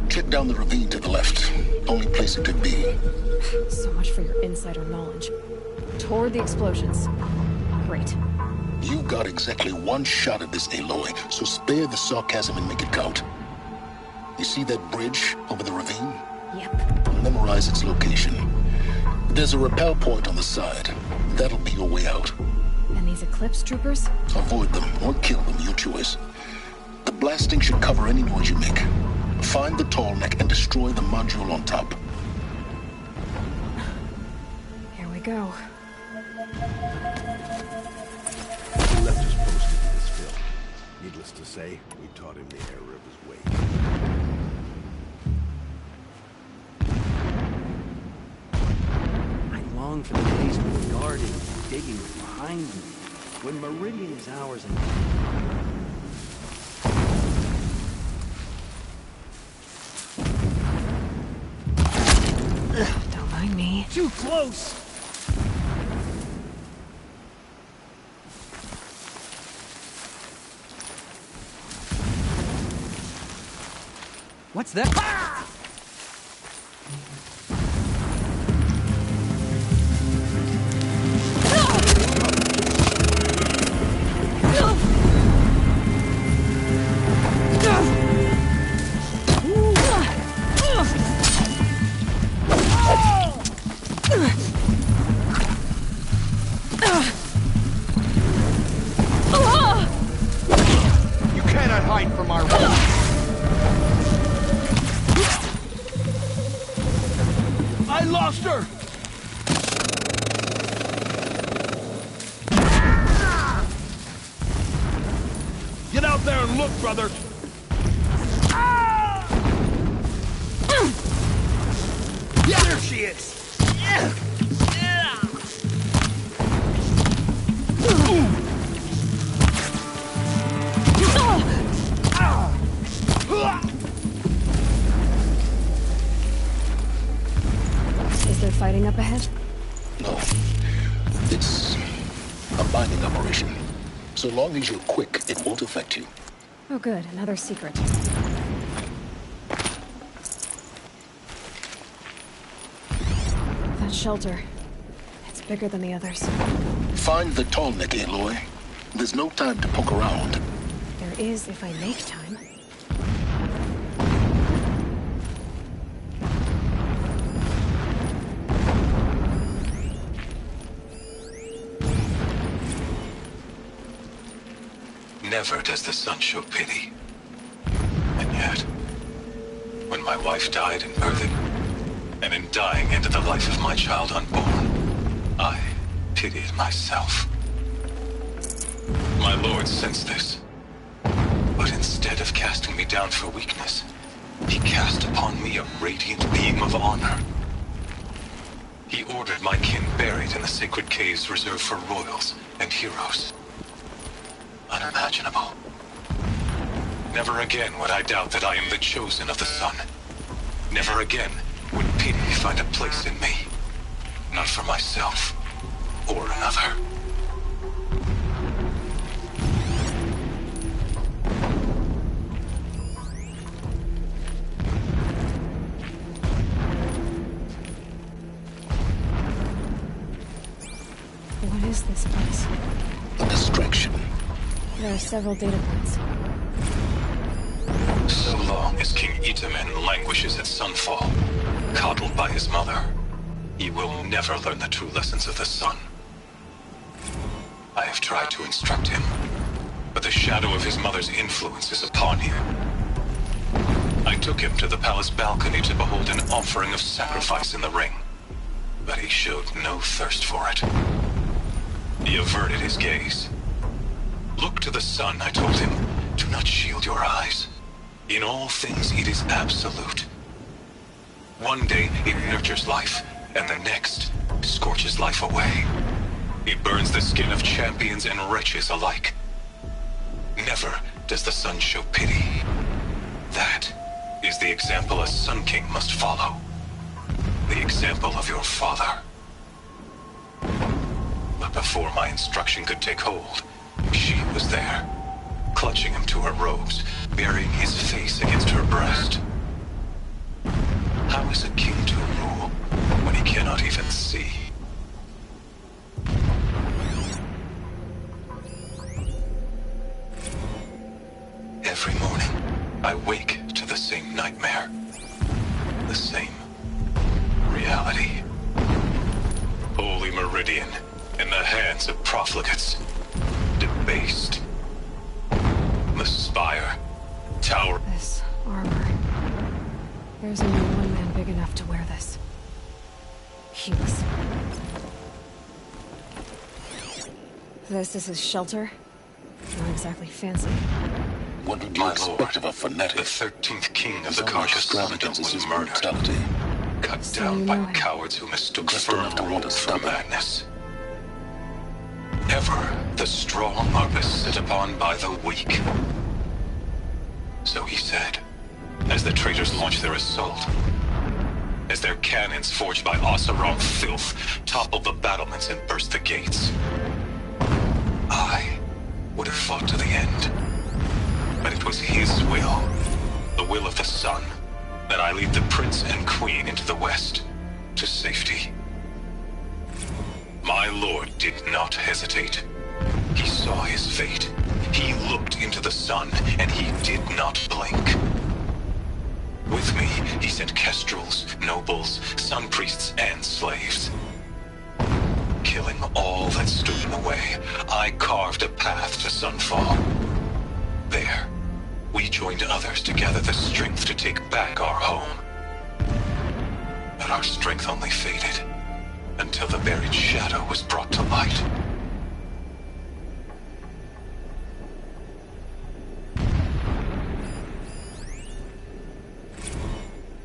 Check down the ravine to the left. Only place it could be. So much for your insider knowledge. Toward the explosions. Great. You got exactly one shot at this, Aloy, so spare the sarcasm and make it count. You see that bridge over the ravine? Yep. Memorize its location. There's a rappel point on the side. That'll be your way out. And these Eclipse troopers? Avoid them or kill them, your choice. The blasting should cover any noise you make. Find the tall neck and destroy the module on top. Here we go. He left us posted in this film. Needless to say, we taught him the error of his ways. I long for the days when guarding and digging was behind me, when Meridian is ours and... Don't mind me. Too close! What's that? Ah! You cannot hide from our wrath. lost her! Get out there and look, brothers! Yeah, there she is! Is there fighting up ahead? No. It's a mining operation. So long as you're quick, it won't affect you. Oh good, another secret. That shelter. It's bigger than the others. Find the tall neck, Aloy. There's no time to poke around. There is if I make time. Never does the sun show pity. And yet, when my wife died in birthing, and in dying ended the life of my child unborn, I pitied myself. My lord sensed this, but instead of casting me down for weakness, he cast upon me a radiant beam of honor. He ordered my kin buried in the sacred caves reserved for royals and heroes. Unimaginable. Never again would I doubt that I am the chosen of the sun. Never again would pity find a place in me. Not for myself or another. What is this place? A distraction. There are several data points. So long as King Itamen languishes at sunfall, coddled by his mother, he will never learn the true lessons of the sun. I have tried to instruct him, but the shadow of his mother's influence is upon him. I took him to the palace balcony to behold an offering of sacrifice in the ring, but he showed no thirst for it. He averted his gaze. Look to the sun, I told him. Do not shield your eyes. In all things, it is absolute. One day, it nurtures life, and the next, scorches life away. It burns the skin of champions and wretches alike. Never does the sun show pity. That is the example a Sun King must follow. The example of your father. But before my instruction could take hold, she was there, clutching him to her robes, burying his face against her breast. How is a king to rule when he cannot even see? Every morning, I wake to the same nightmare. The same reality. Holy Meridian in the hands of profligates. Debased. The spire. Tower. This armor. There's only one man big enough to wear this. Hughes. This is his shelter? Not exactly fancy. What would you expect of a fanatic? The 13th king of the Carcassonne was murdered. Cut So down you by know him. cowards who mistook firm rules for madness. Ever the strong are beset upon by the weak. So he said, as the traitors launched their assault, as their cannons forged by Oseram filth toppled the battlements and burst the gates. I would have fought to the end. But it was his will, the will of the sun, that I lead the prince and queen into the west, to safety. My lord did not hesitate. He saw his fate. He looked into the sun, and he did not blink. With me, he sent kestrels, nobles, sun priests, and slaves. Killing all that stood in the way, I carved a path to sunfall. There, we joined others to gather the strength to take back our home. But But our strength only faded until the buried shadow was brought to light.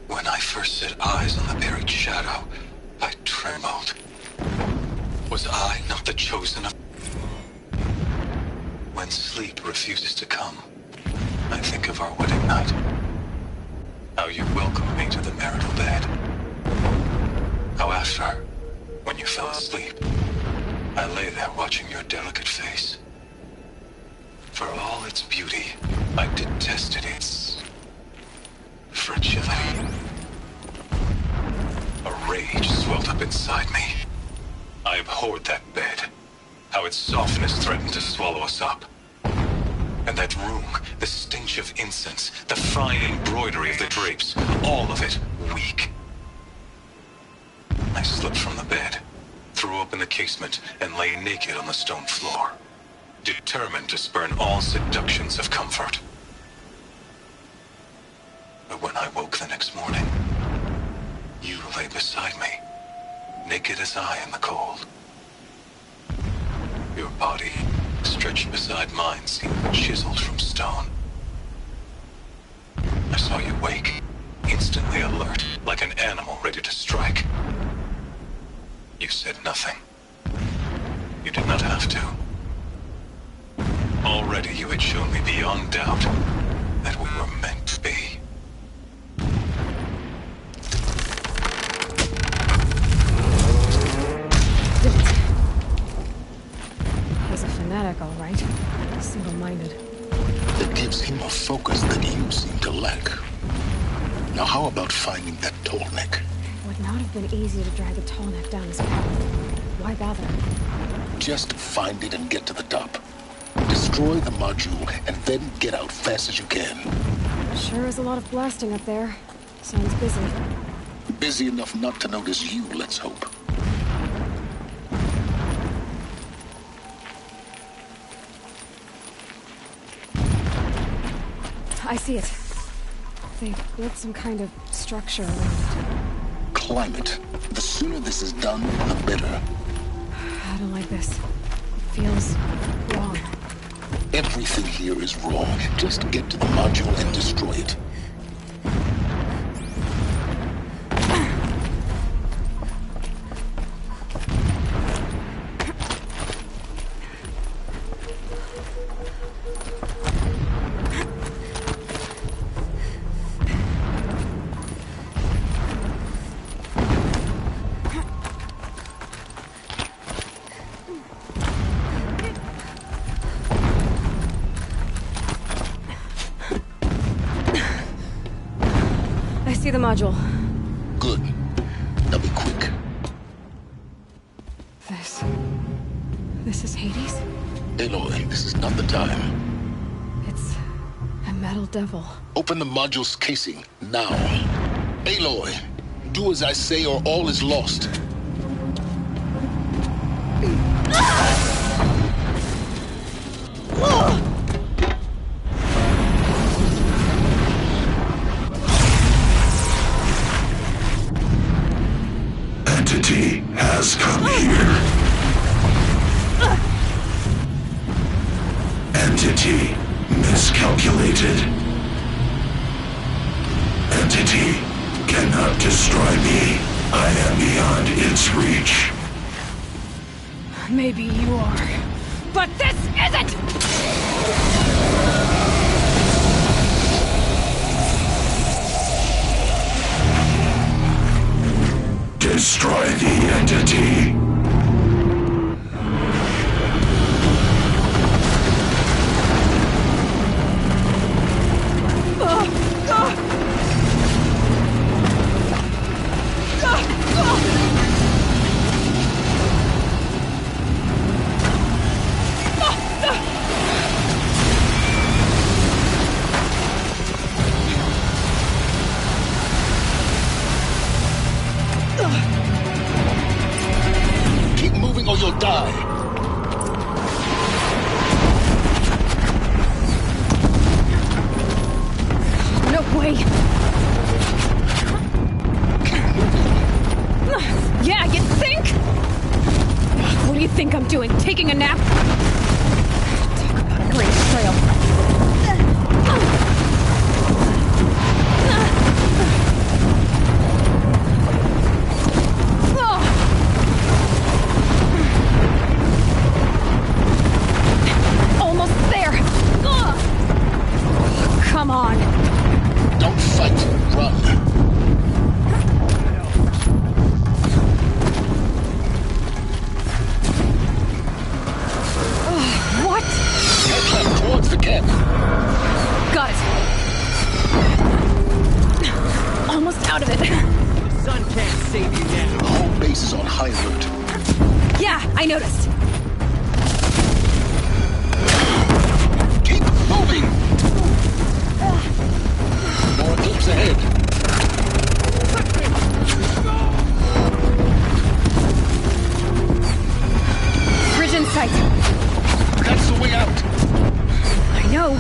When I first set eyes on the buried shadow, I trembled. Was I not the chosen of... When sleep refuses to come, I think of our wedding night. How you welcomed me to the marital bed. How after, when you fell asleep, I lay there watching your delicate face. For all its beauty, I detested its fragility. A rage swelled up inside me. I abhorred that bed. How its softness threatened to swallow us up. And that room, the stench of incense, the fine embroidery of the drapes, all of it weak. I slipped from the bed, threw open the casement, and lay naked on the stone floor, determined to spurn all seductions of comfort. But when I woke the next morning, you lay beside me, naked as I in the cold. Your body, stretched beside mine, seemed chiseled from stone. I saw you wake, instantly alert, like an animal ready to strike. You said nothing. You did not have to. Already you had shown me beyond doubt that we were meant to be. He's a fanatic, all right. Single-minded. It gives him a focus that you seem to lack. Now how about finding that tall neck? It would not have been easy to drag a tall neck down his path. Why bother? Just find it and get to the top. Destroy the module and then get out fast as you can. Sure is a lot of blasting up there. Sounds busy. Busy enough not to notice you, let's hope. I see it. They built some kind of structure around it. Climb it. The sooner this is done, the better. I don't like this. It feels wrong. Everything here is wrong. Just get to the module and destroy it. See the module. Good. Now be quick. This is Hades? Aloy, this is not the time. It's a metal devil. Open the module's casing, now. Aloy, do as I say or all is lost. Entity has come here. Entity miscalculated. Entity cannot destroy me. I am beyond its reach. Maybe you are, but this isn't! Destroy the entity. Keep moving or you'll die. No way! Keep moving. doing? Taking a nap? Talk about a greatest trail. Almost there. Come on. Don't fight. Run. What? Head left towards the camp. Got it. Almost out of it. The sun can't save you now. The whole base is on high alert. Yeah, I noticed. Keep moving. More eclipse ahead. Bridge in sight. That's the way out. I know.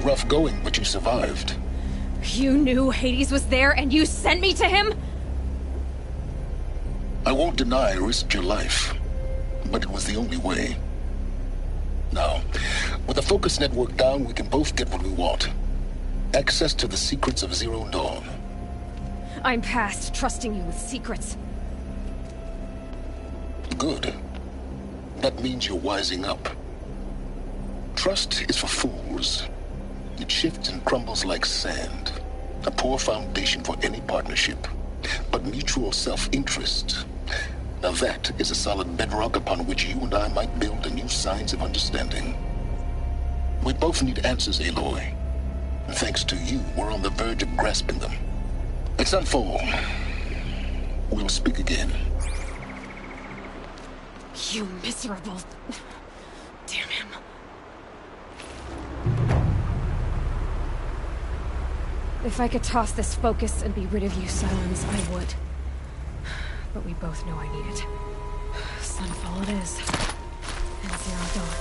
Rough going, but you survived. You knew Hades was there and you sent me to him? I won't deny I risked your life, but it was the only way. Now, with the focus network down, we can both get what we want. Access to the secrets of Zero Dawn. I'm past trusting you with secrets. Good. That means you're wising up. Trust is for fools. It shifts and crumbles like sand. A poor foundation for any partnership. But mutual self-interest, now that is a solid bedrock upon which you and I might build a new science of understanding. We both need answers, Aloy. And thanks to you, we're on the verge of grasping them. It's Sunfall. We'll speak again. You miserable... Damn him. If I could toss this focus and be rid of you, Silence, I would. But we both know I need it. Sunfall it is. And Zero Dawn.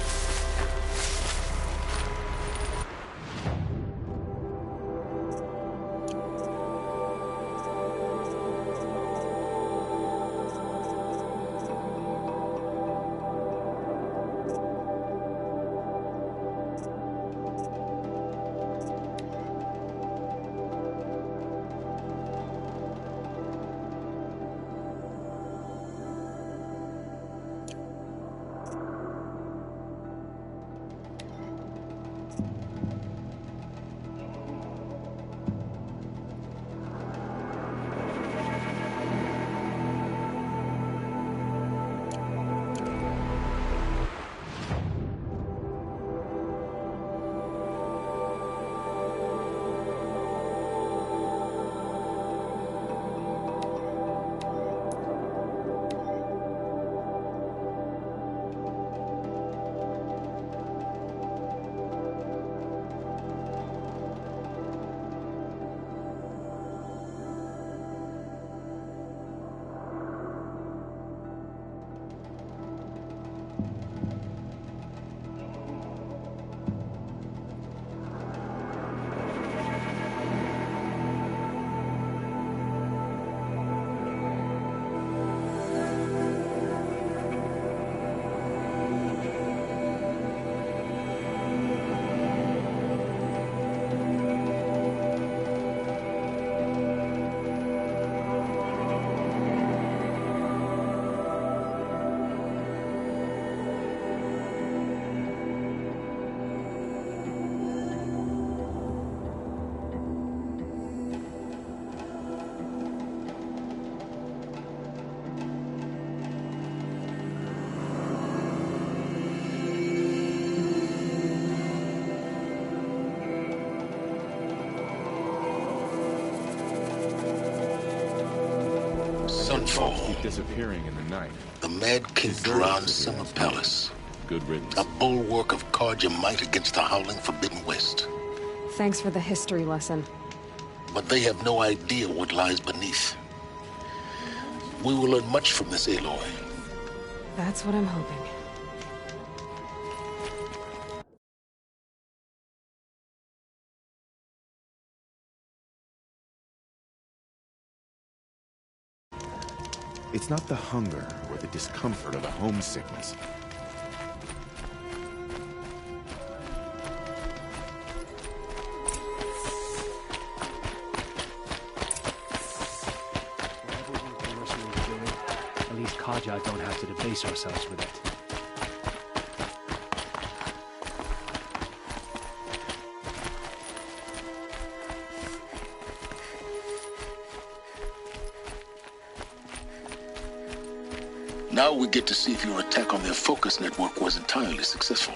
Sunfall. Keep disappearing in the night. The Mad King Duran's summer palace. Good riddance. A bulwark of Carja might against the howling Forbidden West. Thanks for the history lesson. But they have no idea what lies beneath. We will learn much from this Aloy. That's what I'm hoping. It's not the hunger or the discomfort of a homesickness. At least Kaja don't have to debase ourselves with it. Now we get to see if your attack on their focus network was entirely successful.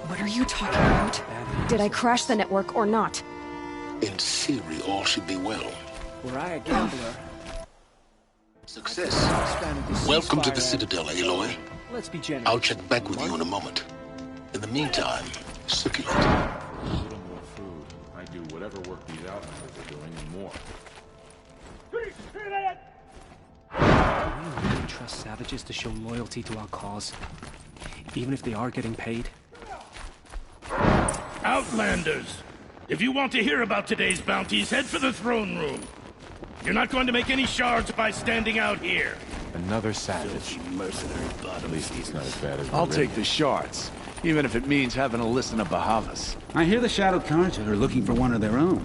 What are you talking about? Did I crash the network or not? In theory, all should be well. Were I a gambler... Success. Welcome to the Citadel, Aloy. Let's be generous. I'll check back with you in a moment. In the meantime, succulent. A little more food. I do whatever work these outlanders are doing and more. Do we really trust savages to show loyalty to our cause? Even if they are getting paid? Outlanders! If you want to hear about today's bounties, head for the throne room. You're not going to make any shards by standing out here. Another savage. Mercenary bottom. At least he's not as bad as I'll take the shards, even if it means having to listen to Bahavas. I hear the Shadow Carja are looking for one of their own.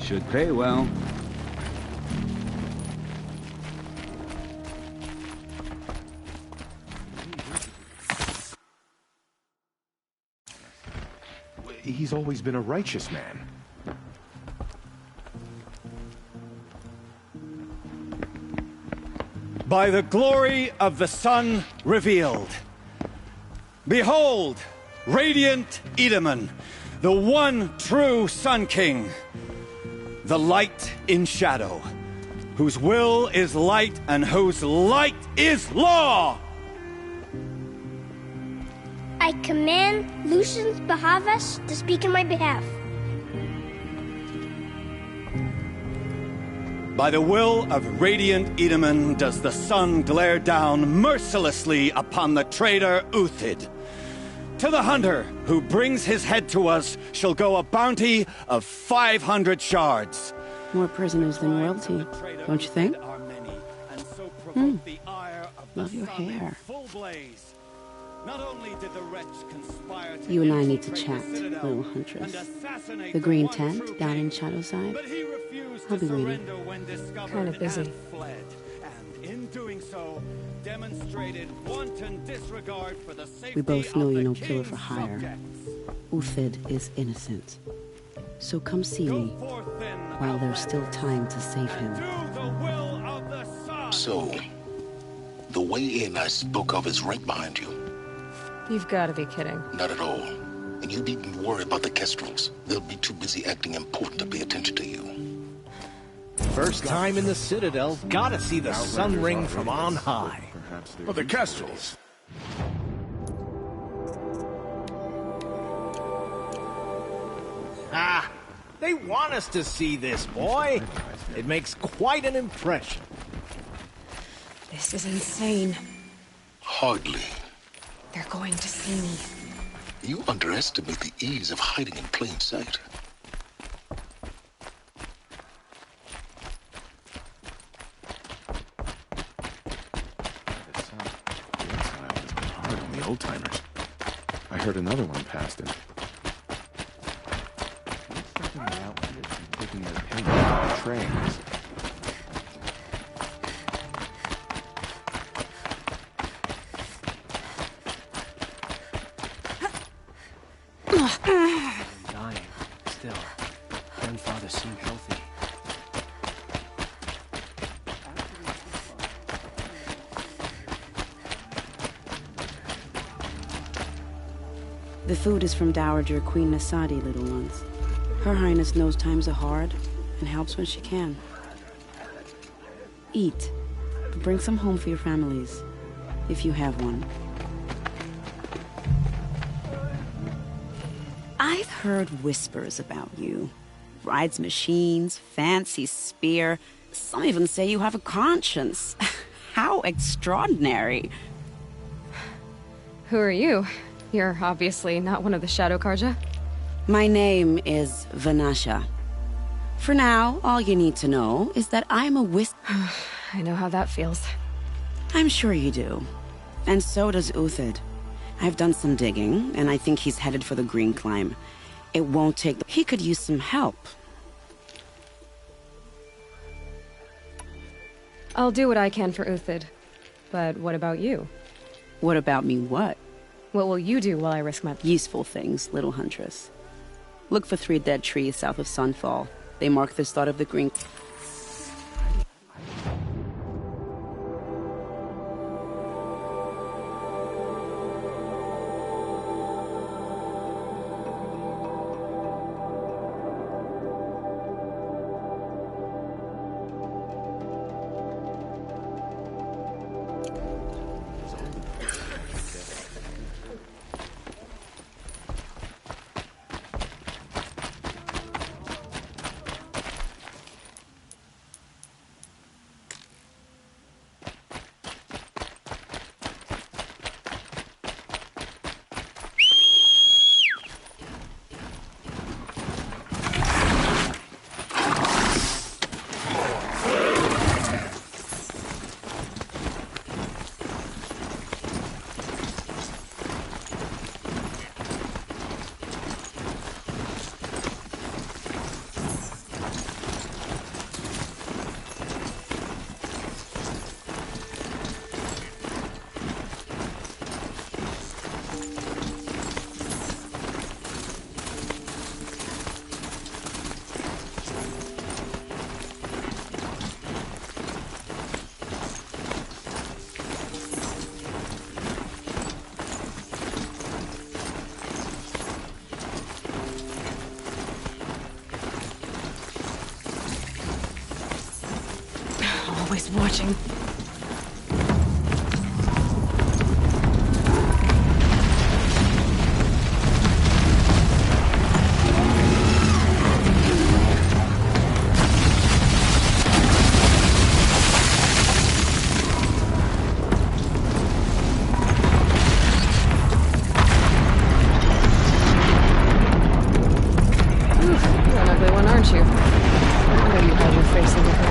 Should pay well. He's always been a righteous man. By the glory of the sun revealed. Behold, radiant Edaman, the one true Sun King, the light in shadow, whose will is light and whose light is law! I command Lucius Bahavas to speak in my behalf. By the will of radiant Edaman does the sun glare down mercilessly upon the traitor Uthid. To the hunter who brings his head to us shall go a bounty of 500 shards. More prisoners than royalty, don't you think? Love your hair. You and I need to chat, little huntress. The green tent down in Shadowside. I'll be waiting. Kind of busy. We both know you're no killer for hire. Uthid is innocent. So come see me while there's still time to save him. So, the way in I spoke of is right behind you. You've got to be kidding. Not at all. And you needn't worry about the Kestrels. They'll be too busy acting important to pay attention to you. First time in the Citadel, gotta see the sun ring from on high. Well, the Kestrels. Ah, they want us to see this, boy. It makes quite an impression. This is insane. Hardly. They're going to see me. You underestimate the ease of hiding in plain sight. Hard on the old-timers. I heard another one passed it. Taking the outlanders and taking their payment on the trains. Dying. Still. Grandfather seemed healthy. The food is from Dowager Queen Nasadi, little ones. Her Highness knows times are hard and helps when she can. Eat. Bring some home for your families, if you have one. I've heard whispers about you. Rides machines, fancy spear. Some even say you have a conscience. How extraordinary. Who are you? You're obviously not one of the Shadow Karja. My name is Vanasha. For now, all you need to know is that I'm a I know how that feels. I'm sure you do. And so does Uthid. I've done some digging, and I think he's headed for the Green Climb. It won't take... He could use some help. I'll do what I can for Uthid. But what about you? What about me what? What will you do while I risk my... Useful things, little huntress. Look for 3 dead trees south of Sunfall. They mark the start of the Green... Always watching. You're an ugly one, aren't you? I know you hide your face in the ground.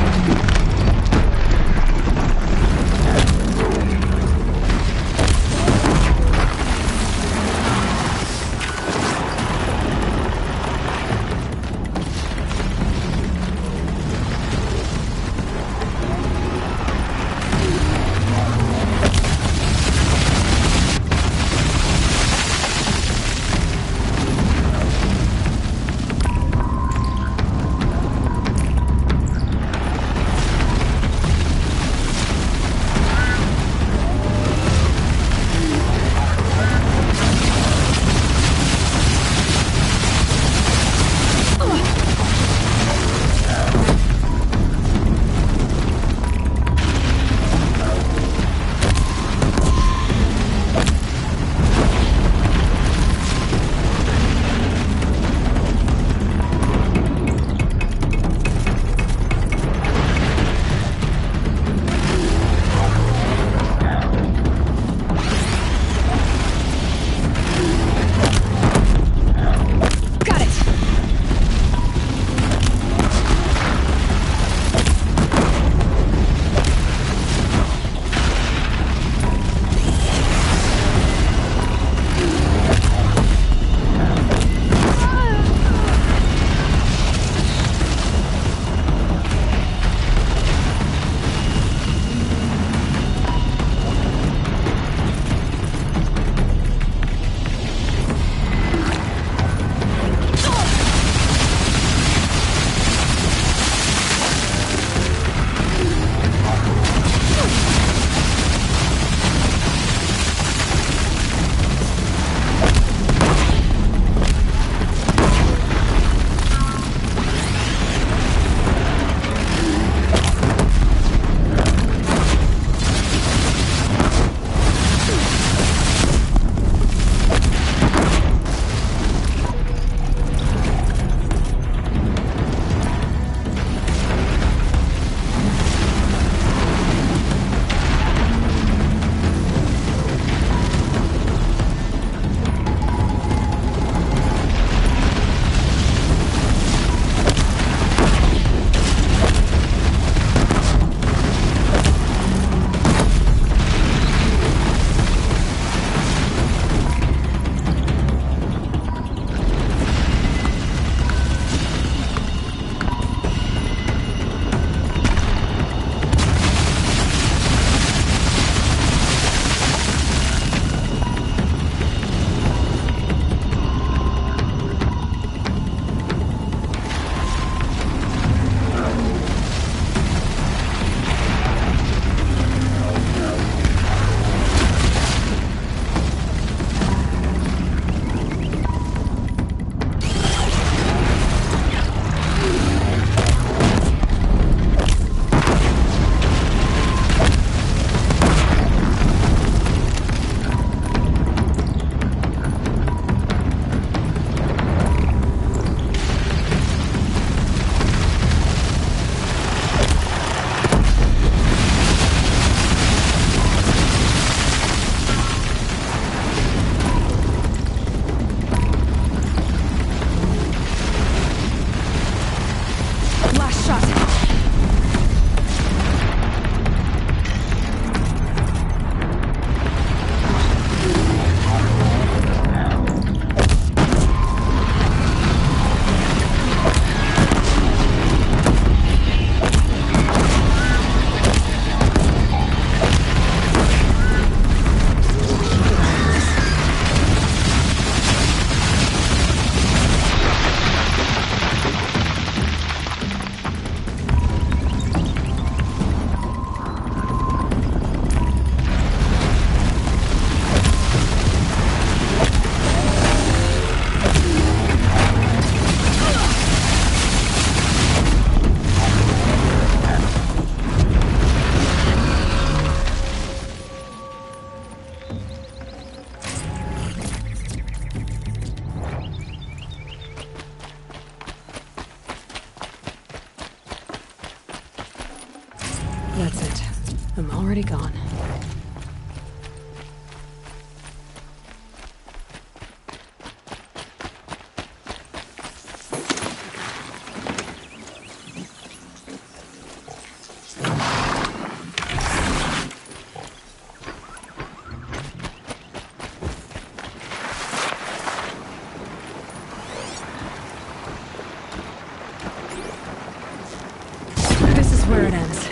That's it. I'm already gone. This is where it ends.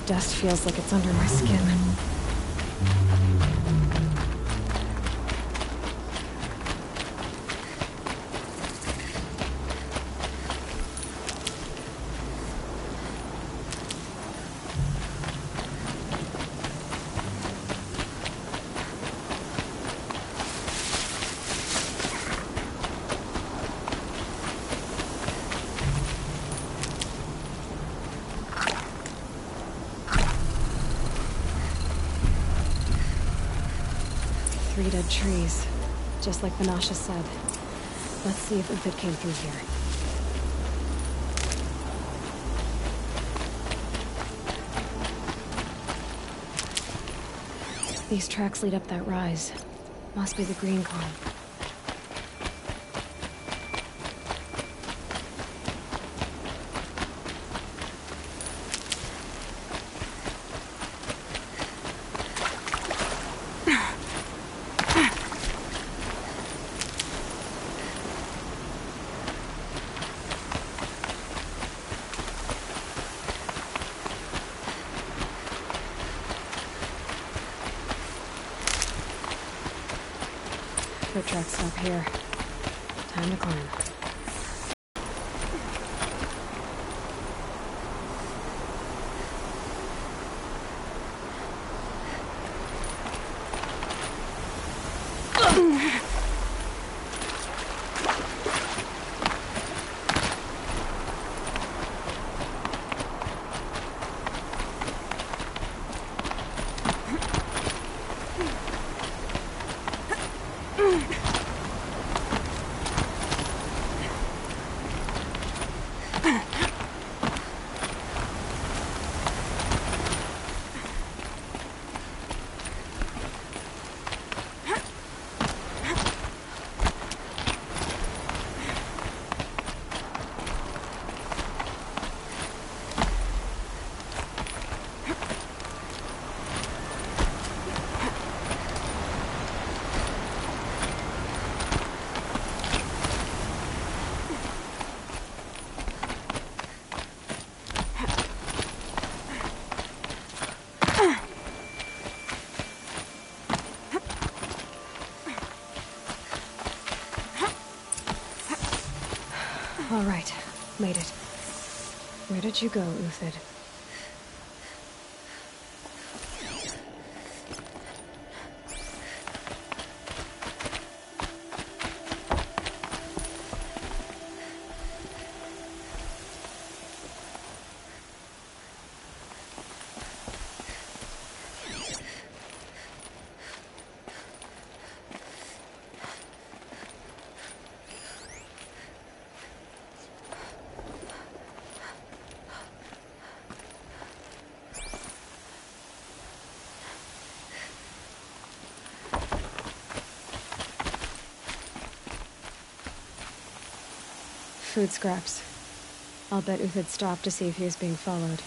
Dust feels like it's under my skin. Three dead trees, just like Banasha said. Let's see if Uthid came through here. These tracks lead up that rise. Must be the green column. Foot tracks stop here. Time to climb. All right, made it. Where did you go, Uthid? food scraps. I'll bet Uthid stopped to see if he was being followed.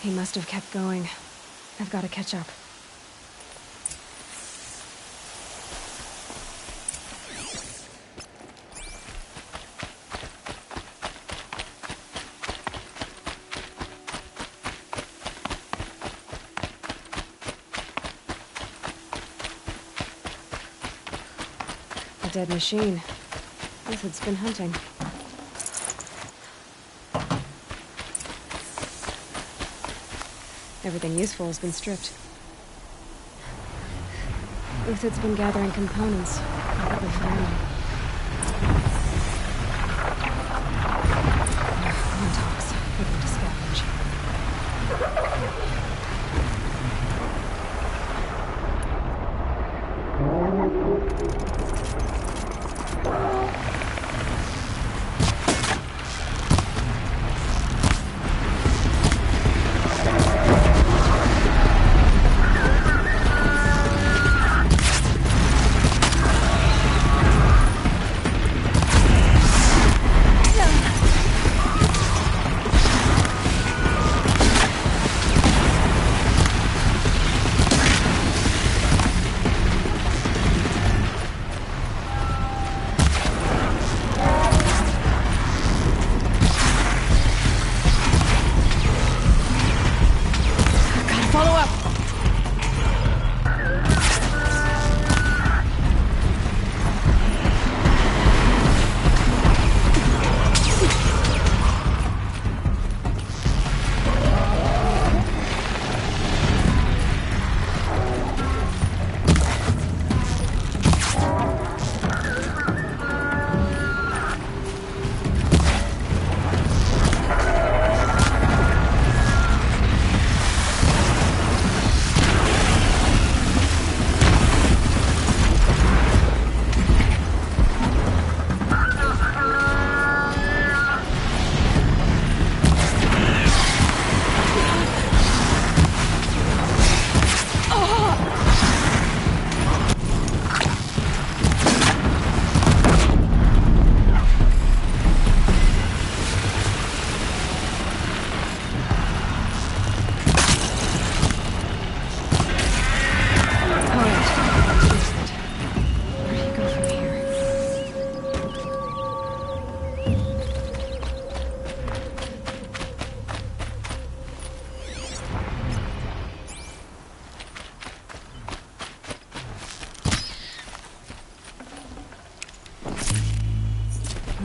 He must have kept going. I've got to catch up. A dead machine. Uthid's been hunting. Everything useful has been stripped. Uthid's been gathering components, probably for ammo. Montauk's looking to scavenge.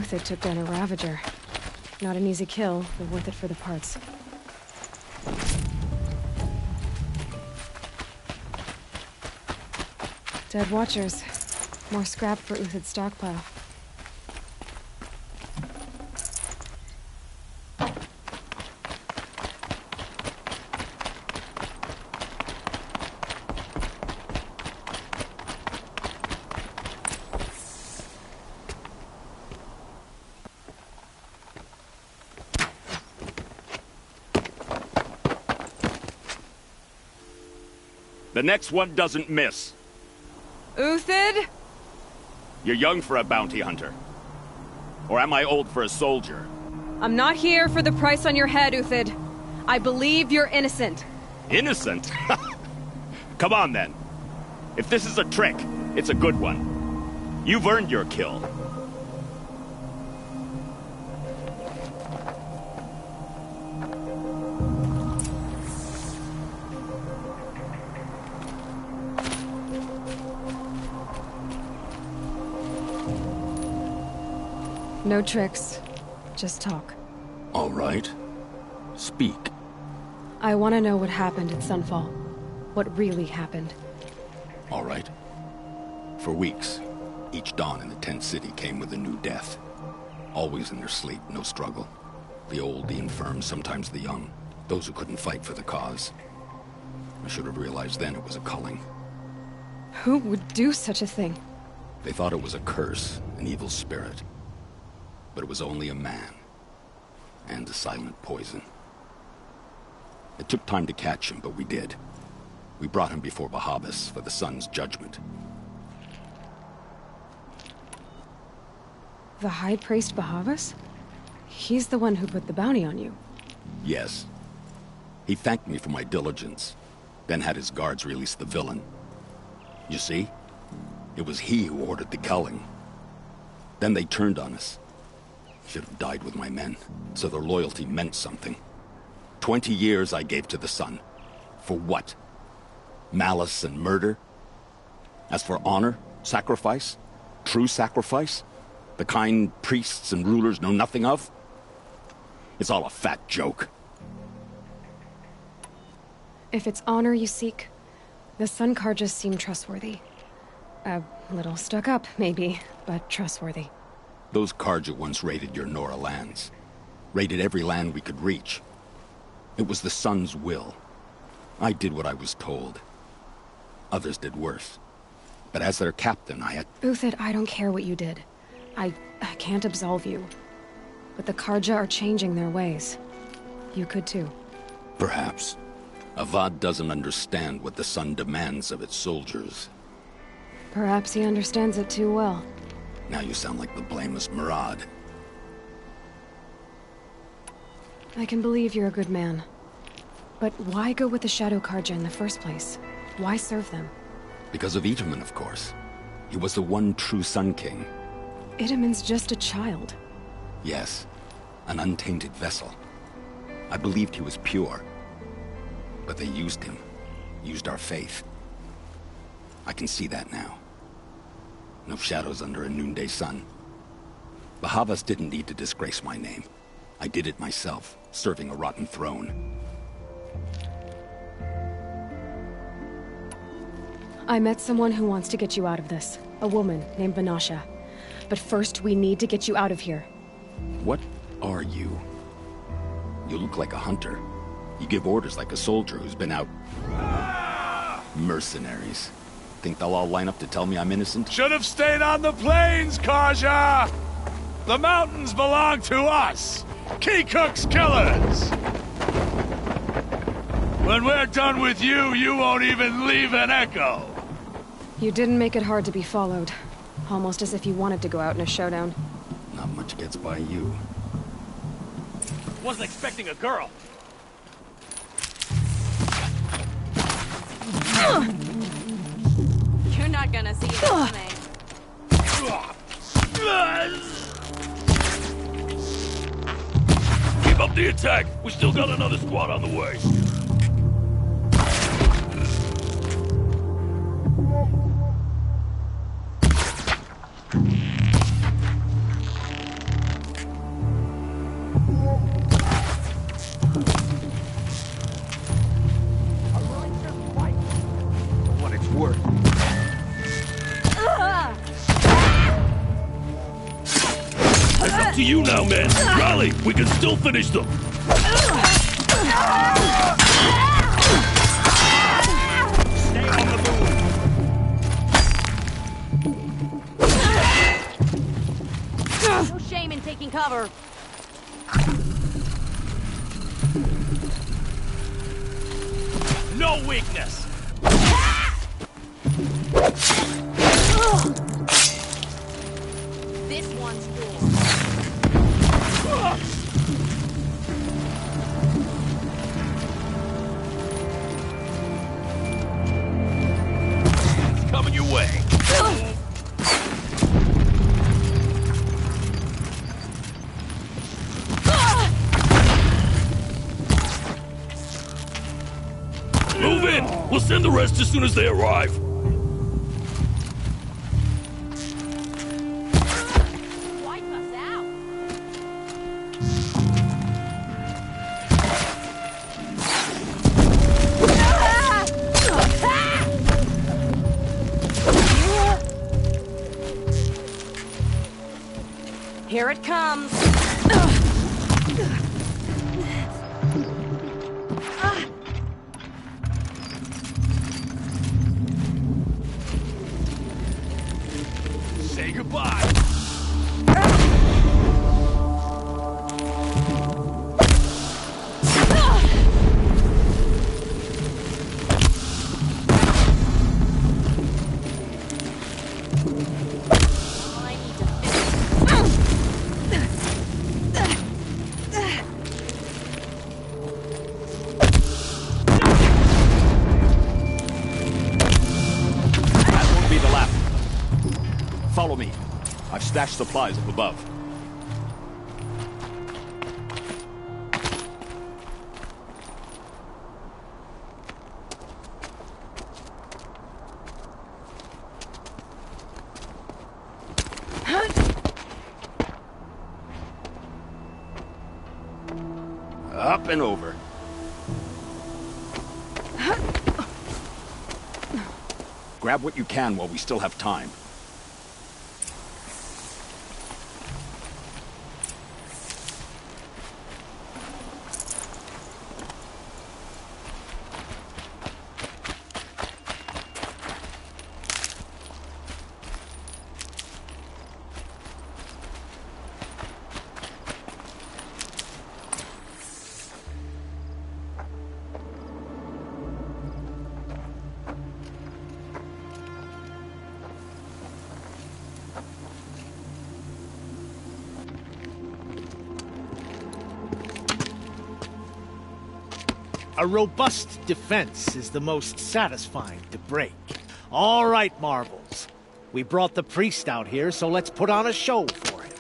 Uthid took down a Ravager. Not an easy kill, but worth it for the parts. Dead Watchers. More scrap for Uthid's stockpile. The next one doesn't miss. Uthid? You're young for a bounty hunter. Or am I old for a soldier? I'm not here for the price on your head, Uthid. I believe you're innocent. Innocent? Come on, then. If this is a trick, it's a good one. You've earned your kill. No tricks. Just talk. All right. Speak. I want to know what happened at Sunfall. What really happened. All right. For weeks, each dawn in the tent city came with a new death. Always in their sleep, no struggle. The old, the infirm, sometimes the young. Those who couldn't fight for the cause. I should have realized then it was a culling. Who would do such a thing? They thought it was a curse, an evil spirit. But it was only a man. And a silent poison. It took time to catch him, but we did. We brought him before Bahavas for the sun's judgment. The High Priest Bahavas? He's the one who put the bounty on you. Yes. He thanked me for my diligence, then had his guards release the villain. You see? It was he who ordered the culling. Then they turned on us. Should have died with my men, so their loyalty meant something. 20 years I gave to the Sun. For what? Malice and murder? As for honor, sacrifice, true sacrifice, the kind priests and rulers know nothing of, it's all a fat joke. If it's honor you seek, the Sun Carjas seem trustworthy. A little stuck up, maybe, but trustworthy. Those Carja once raided your Nora lands. Raided every land we could reach. It was the Sun's will. I did what I was told. Others did worse. But as their captain, I had... Uthid, I don't care what you did. I can't absolve you. But the Carja are changing their ways. You could too. Perhaps. Avad doesn't understand what the Sun demands of its soldiers. Perhaps he understands it too well. Now you sound like the blameless Murad. I can believe you're a good man. But why go with the Shadow Carja in the first place? Why serve them? Because of Itaman, of course. He was the one true Sun King. Itaman's just a child. Yes, an untainted vessel. I believed he was pure. But they used him. Used our faith. I can see that now. No shadows under a noonday sun. Bahavas didn't need to disgrace my name. I did it myself, serving a rotten throne. I met someone who wants to get you out of this. A woman named Vanasha. But first, we need to get you out of here. What are you? You look like a hunter. You give orders like a soldier who's been out... Mercenaries. Think they'll all line up to tell me I'm innocent? Should have stayed on the plains, Karja! The mountains belong to us! Keecook's killers! When we're done with you, you won't even leave an echo! You didn't make it hard to be followed. Almost as if you wanted to go out in a showdown. Not much gets by you. Wasn't expecting a girl. You're not gonna see it coming. Keep up the attack. We still got another squad on the way. What it's worth. It's up to you now, man. Rally! We can still finish them. Stay on the move. No shame in taking cover. No weakness. This one's yours. It's coming your way. Move in! We'll send the rest as soon as they arrive. Wipe us out. Here it comes. Say goodbye. stash supplies up above. Up and over. Grab what you can while we still have time. A robust defense is the most satisfying to break. All right, Marvels. We brought the priest out here, so let's put on a show for him.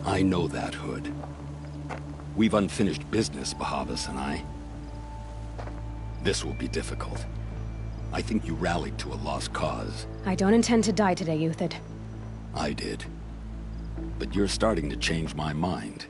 I know that, Hood. We've unfinished business, Bahavas and I. This will be difficult. I think you rallied to a lost cause. I don't intend to die today, Uthid. I did. But you're starting to change my mind.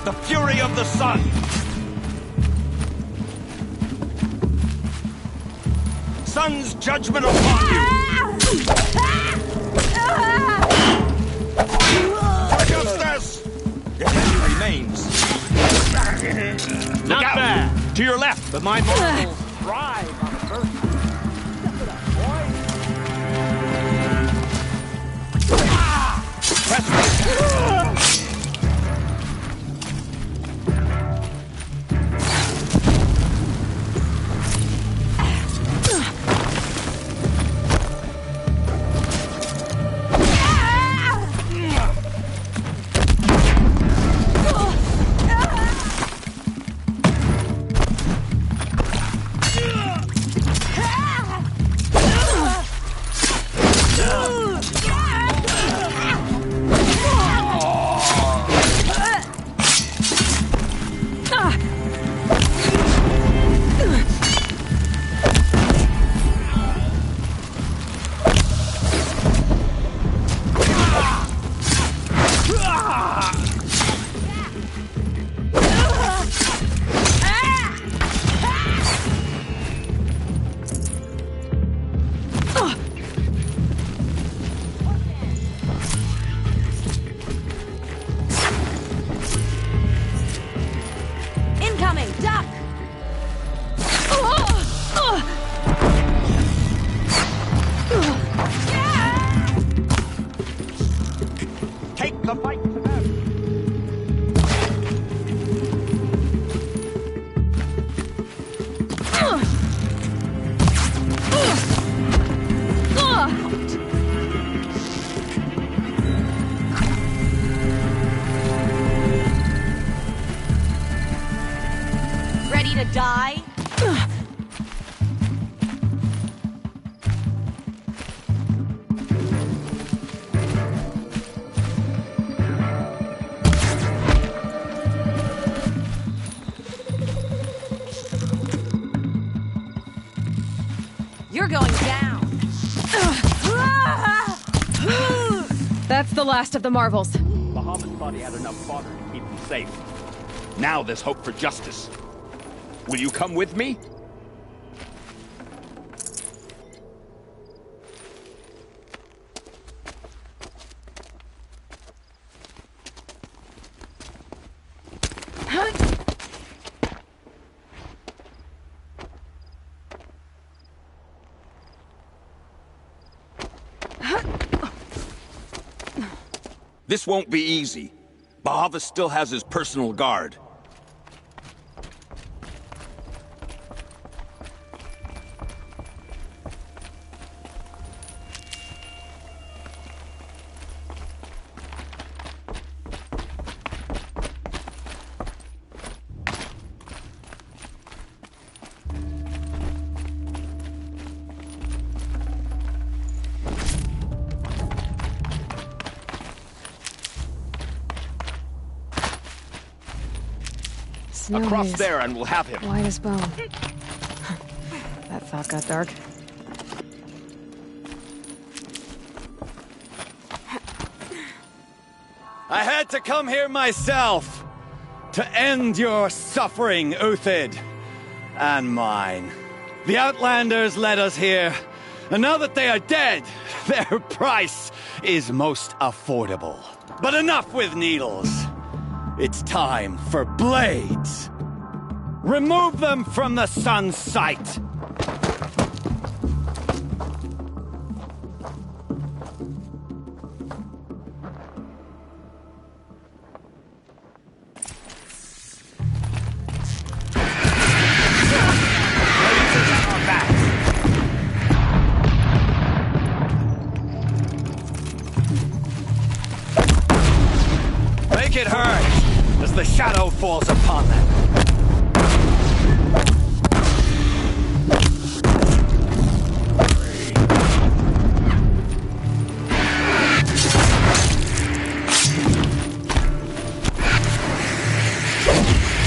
The fury of the sun! Sun's judgment upon you! Justice! The enemy remains. Not bad. To your left. But my Marvels thrive on the first. Step it up, boy. Incoming! Duck! Take the fight to them! Ready to die? You're going down. That's the last of the Marvels. Bahamut thought he had enough fodder to keep him safe. Now there's hope for justice. Will you come with me? This won't be easy. Bahavas still has his personal guard. snow Across haze. there and we'll have him. White as bone. That thought got dark. I had to come here myself to end your suffering, Uthid, and mine. The Outlanders led us here, and now that they are dead, their price is most affordable. But enough with needles. It's time for blades. Remove them from the sun's sight. Make it hurt as the shadow falls upon them.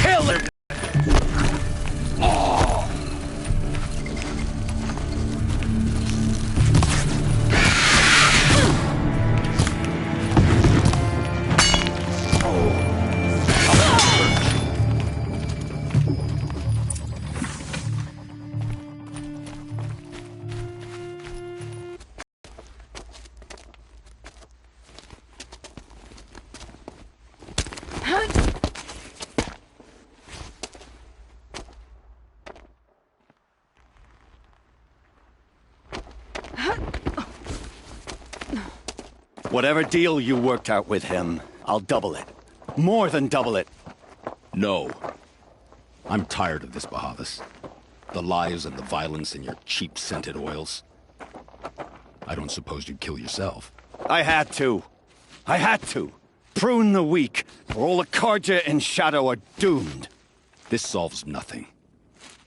Kill it! Whatever deal you worked out with him, I'll double it. More than double it. No. I'm tired of this, Bahavas. The lies and the violence and your cheap scented oils. I don't suppose you'd kill yourself. I had to. I had to. Prune the weak, or all the Karja in Shadow are doomed. This solves nothing.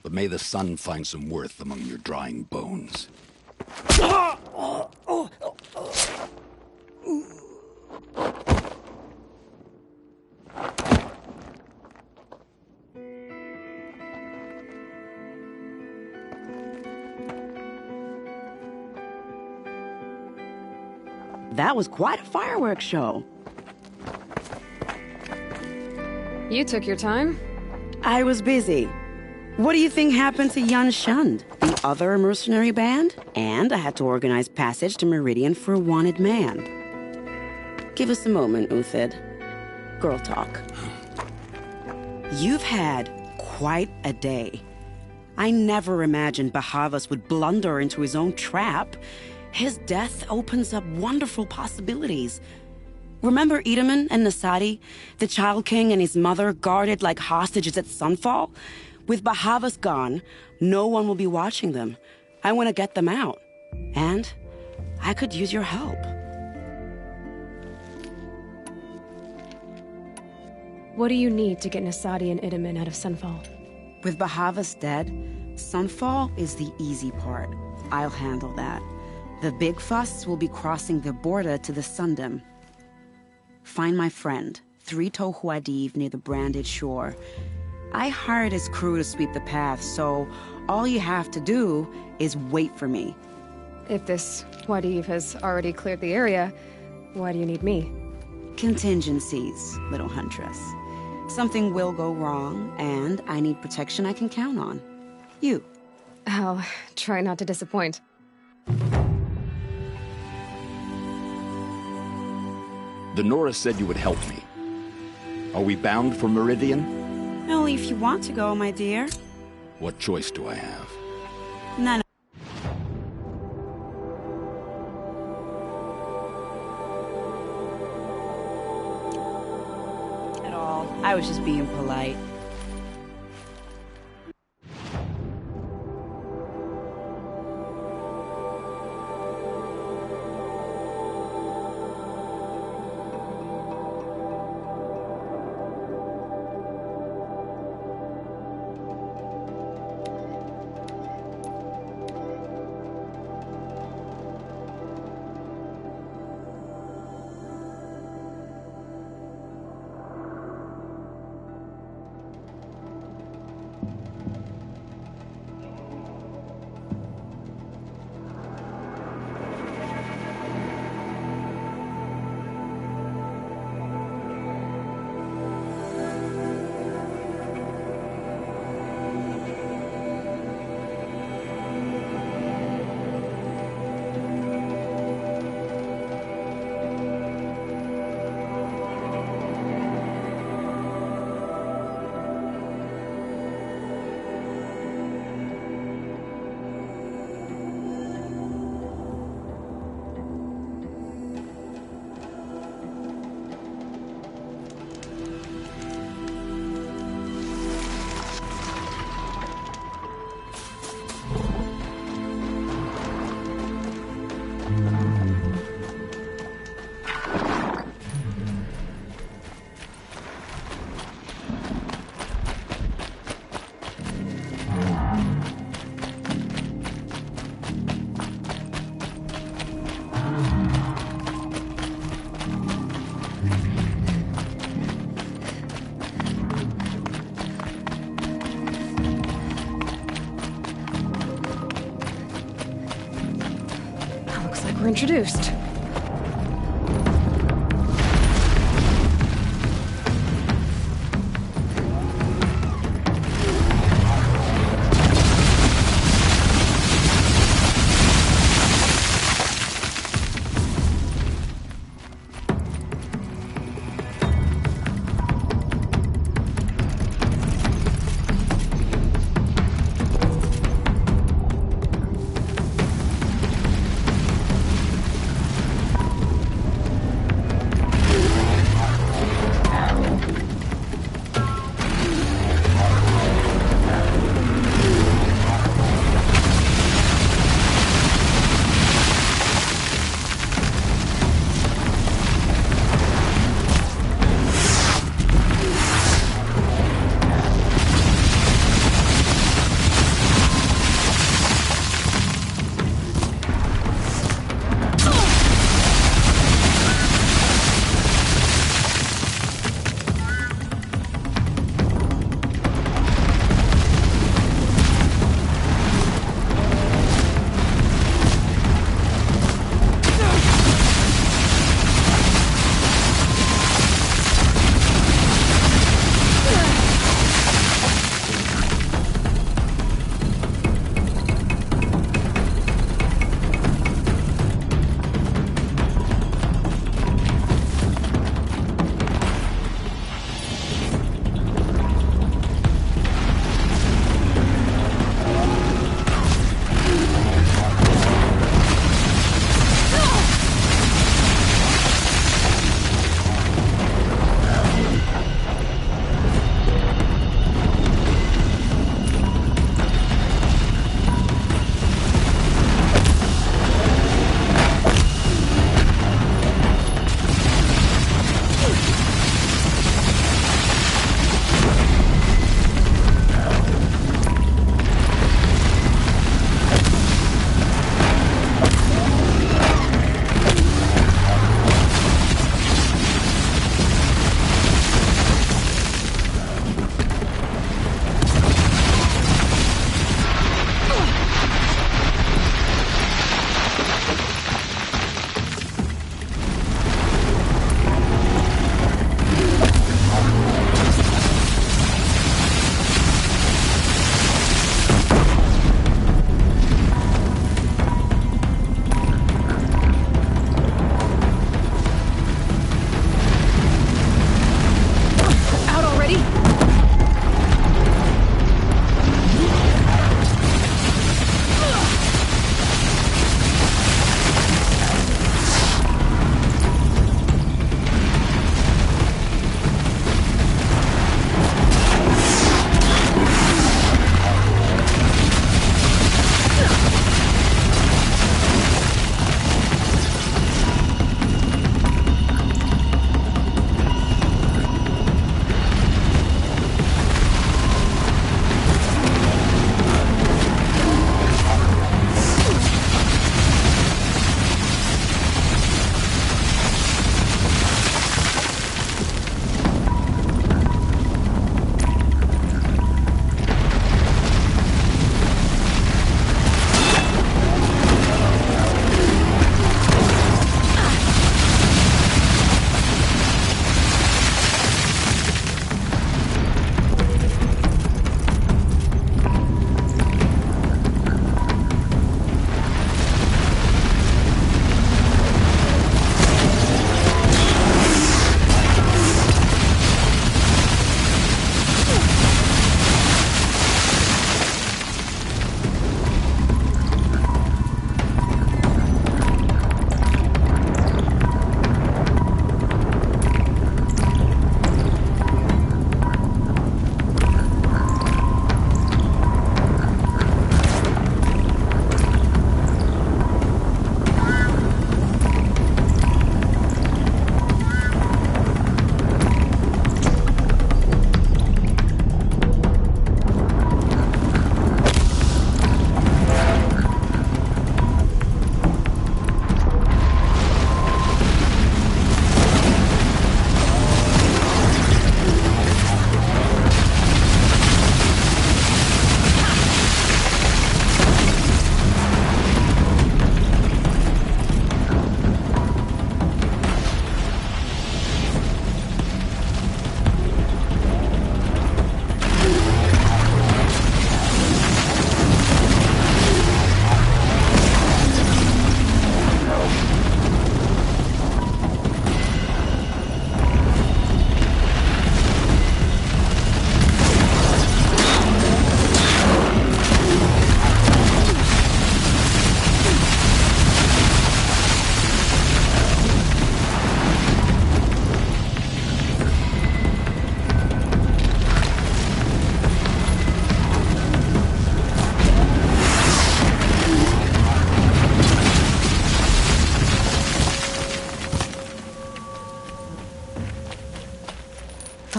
But may the sun find some worth among your drying bones. That was quite a fireworks show. You took your time. I was busy. What do you think happened to Yun Shund, the other mercenary band? And I had to organize passage to Meridian for a wanted man. Give us a moment, Uthid. Girl talk. You've had quite a day. I never imagined Bahavas would blunder into his own trap. His death opens up wonderful possibilities. Remember Edaman and Nasadi, the Child King and his mother guarded like hostages at Sunfall? With Bahavas gone, no one will be watching them. I want to get them out. And I could use your help. What do you need to get Nasadi and Edaman out of Sunfall? With Bahavas dead, Sunfall is the easy part. I'll handle that. The big fuss will be crossing the border to the Sundom. Find my friend, 3 Tohuadiv near the branded shore. I hired his crew to sweep the path, so all you have to do is wait for me. If this Wadiv has already cleared the area, why do you need me? Contingencies, little huntress. Something will go wrong, and I need protection I can count on. You. I'll try not to disappoint. The Nora said you would help me. Are we bound for Meridian? Only if you want to go, my dear. What choice do I have? None. At all. I was just being polite. like we're introduced.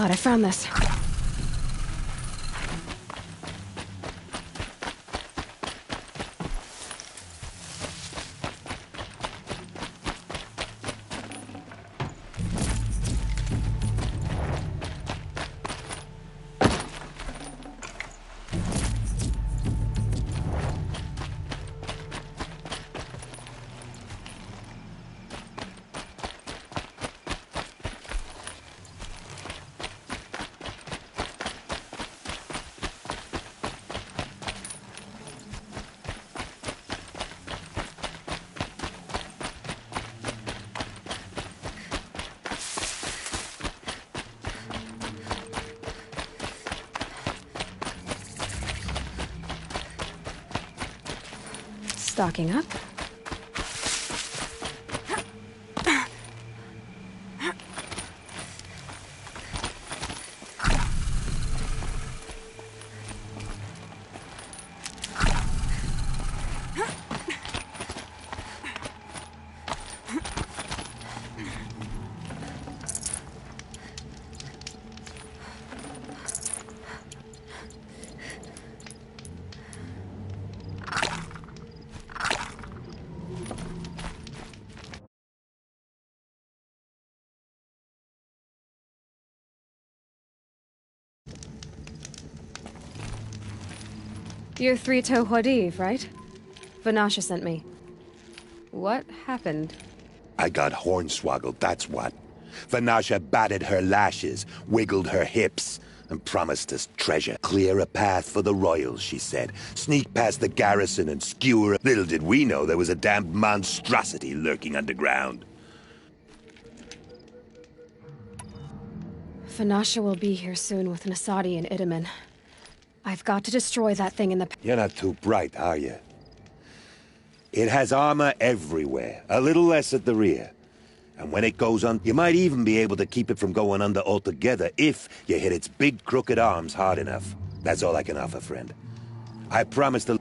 God, I found this. Stocking up. You're Three-Toe Huadiv, right? Vanasha sent me. What happened? I got hornswoggled, that's what. Vanasha batted her lashes, wiggled her hips, and promised us treasure. Clear a path for the royals, she said. Sneak past the garrison and skewer. Little did we know there was a damned monstrosity lurking underground. Vanasha will be here soon with Nasadi and Itamen. I've got to destroy that thing in the... You're not too bright, are you? It has armor everywhere, a little less at the rear. And when it goes on, you might even be able to keep it from going under altogether if you hit its big crooked arms hard enough. That's all I can offer, friend. I promise to...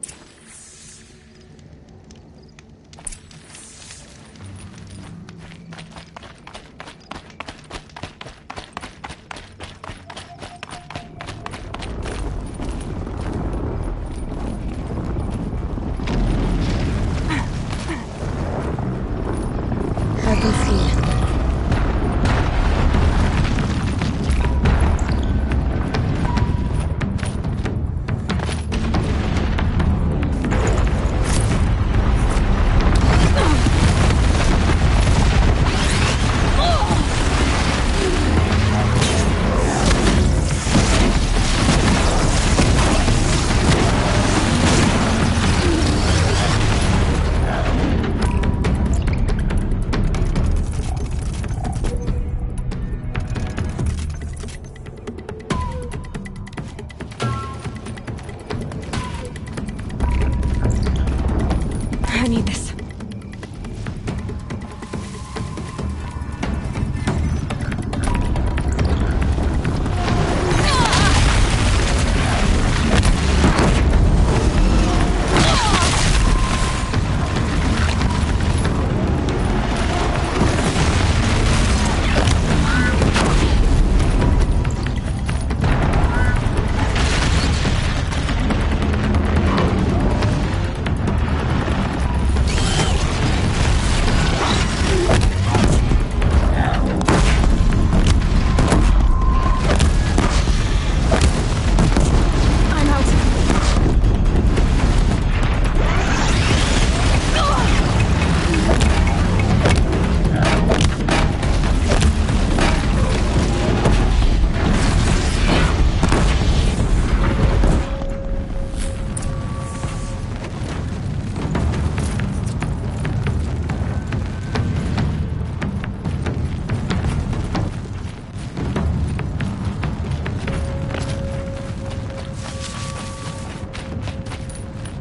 I need this.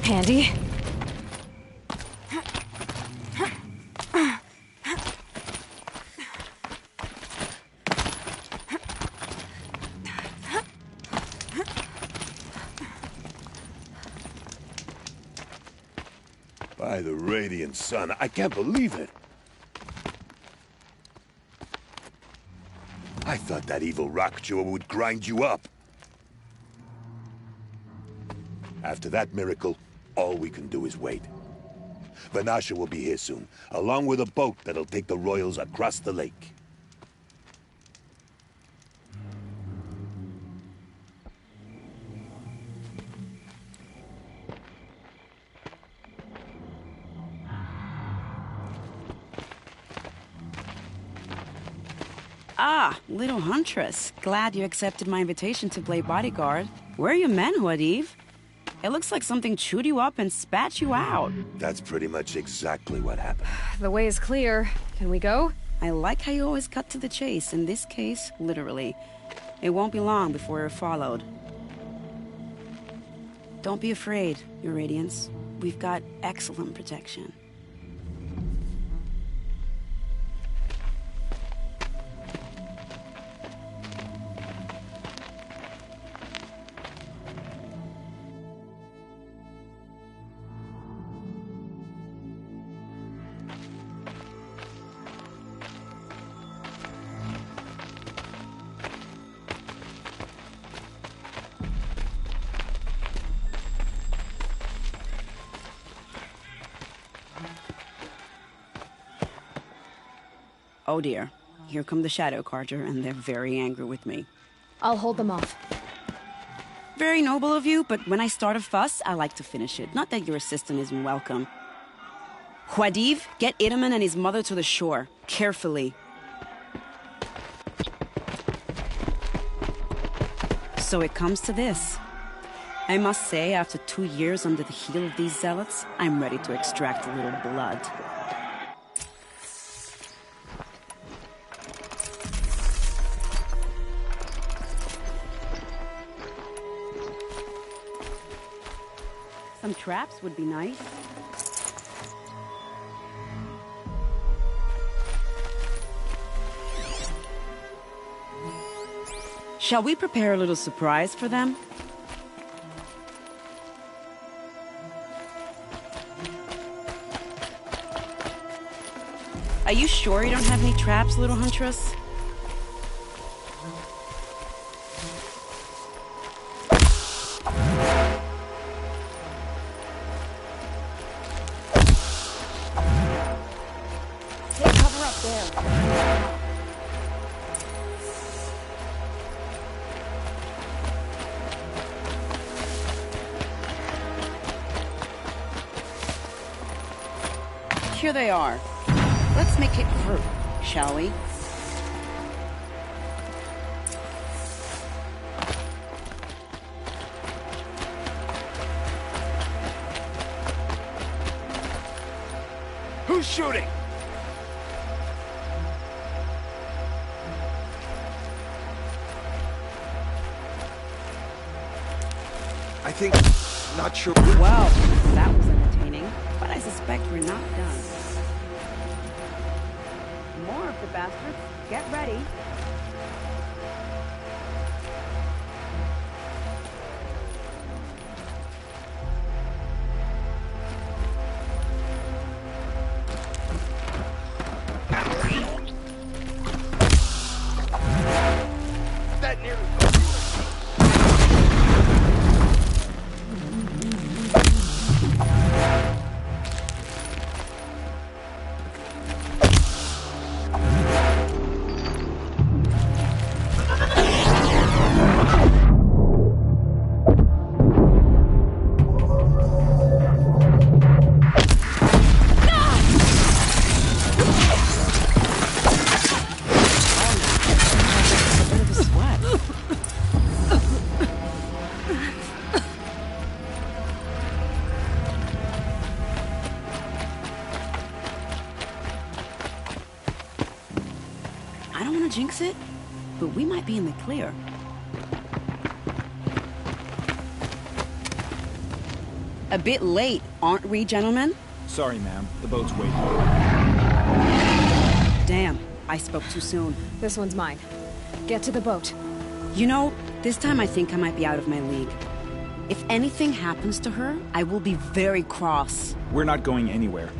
Handy. By the radiant sun, I can't believe it. I thought that evil rockjaw would grind you up. After that miracle, all we can do is wait. Vanasha will be here soon, along with a boat that'll take the royals across the lake. Ah, little huntress. Glad you accepted my invitation to play bodyguard. Where are your men, Huadiv? It looks like something chewed you up and spat you out. That's pretty much exactly what happened. The way is clear. Can we go? I like how you always cut to the chase. In this case, literally. It won't be long before we're followed. Don't be afraid, Your Radiance. We've got excellent protection. Oh dear. Here come the Shadow Carter, and they're very angry with me. I'll hold them off. Very noble of you, but when I start a fuss, I like to finish it. Not that your assistant isn't welcome. Huadiv, get Itaman and his mother to the shore. Carefully. So it comes to this. I must say, after 2 years under the heel of these zealots, I'm ready to extract a little blood. Some traps would be nice. Shall we prepare a little surprise for them? Are you sure you don't have any traps, little huntress? Here they are. Let's make it through, shall we? Who's shooting? I think... not sure... Well, that was entertaining, but I suspect we're not done. More of the bastards. Get ready. That nearly... I don't want to jinx it, but we might be in the clear. A bit late, aren't we, gentlemen? Sorry, ma'am. The boat's waiting. Damn, I spoke too soon. This one's mine. Get to the boat. You know, this time I think I might be out of my league. If anything happens to her, I will be very cross. We're not going anywhere.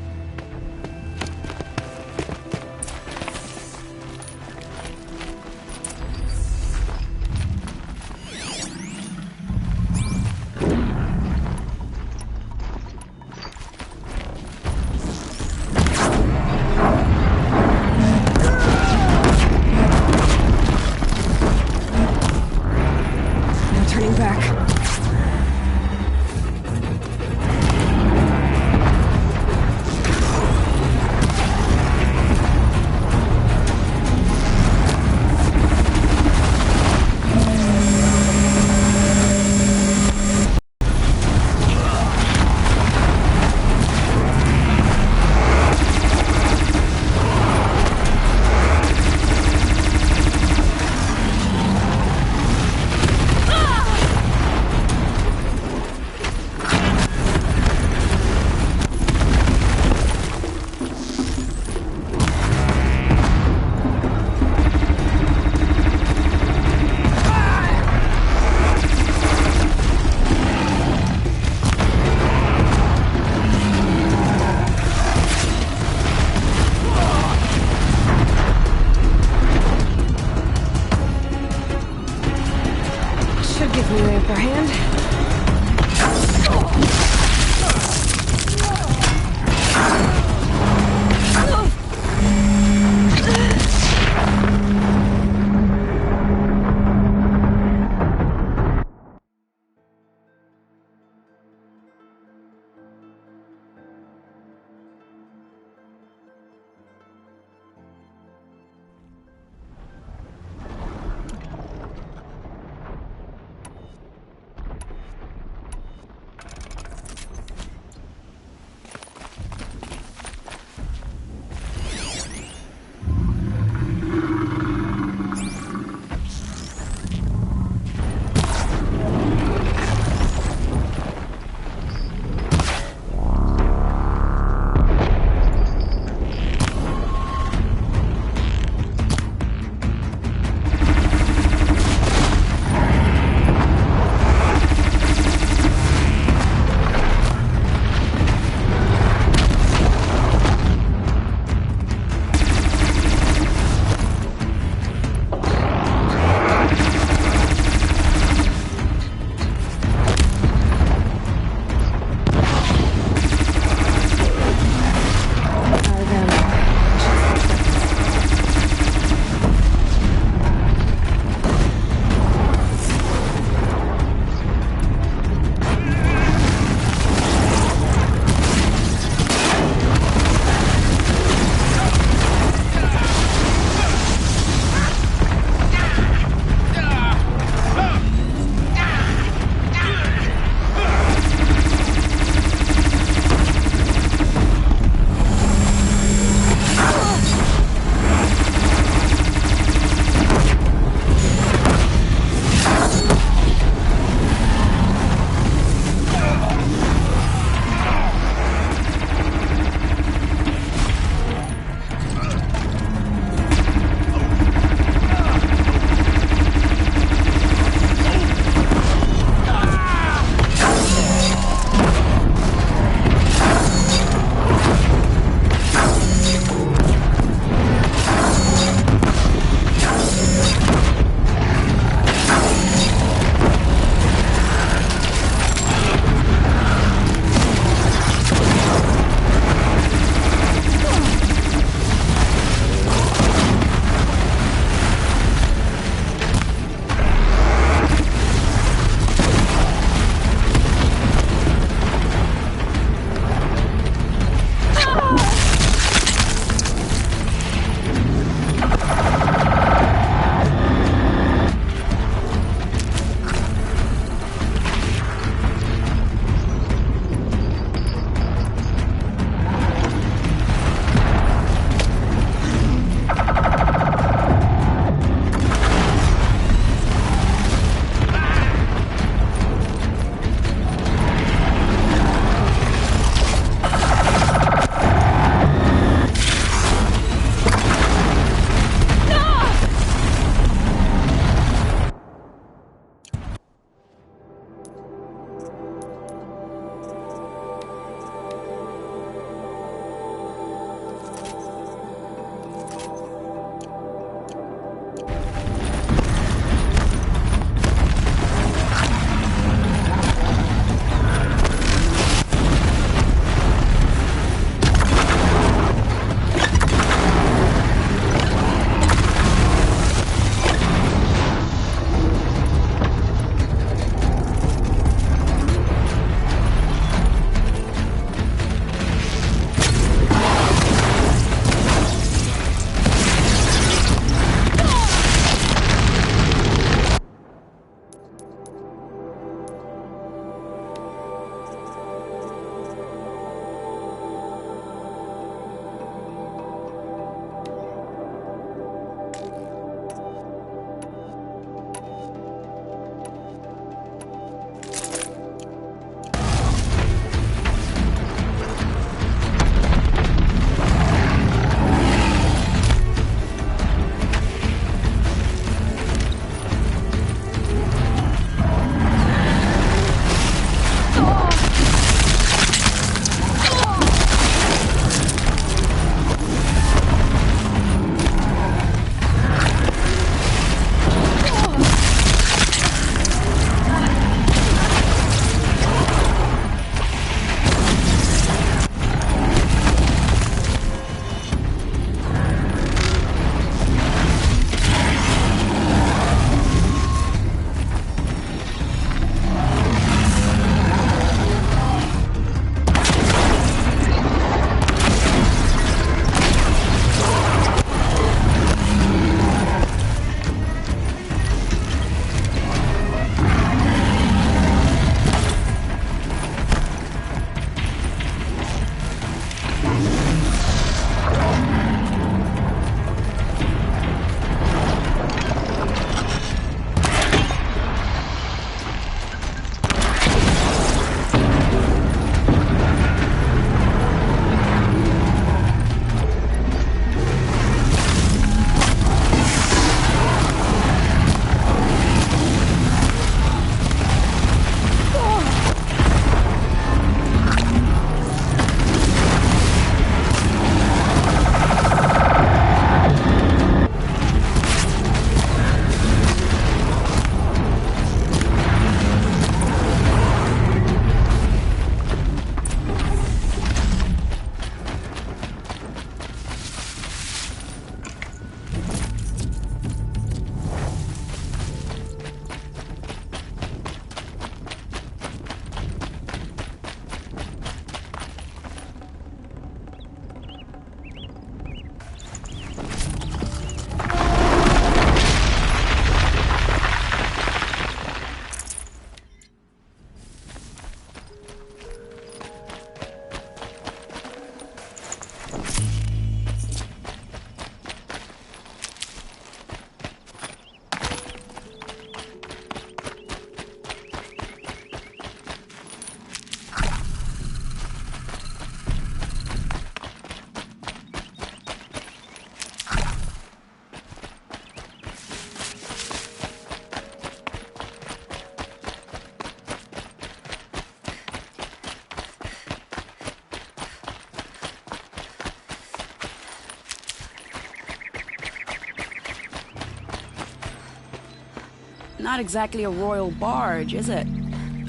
Not exactly a royal barge, is it?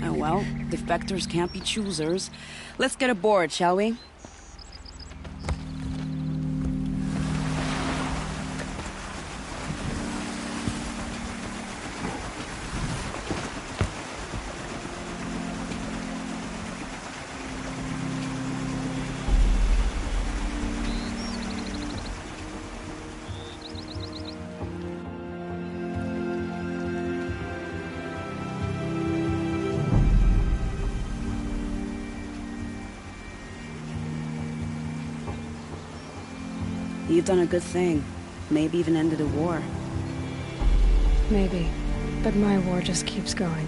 Oh well, defectors can't be choosers. Let's get aboard, shall we? You've done a good thing. Maybe even ended a war. Maybe. But my war just keeps going.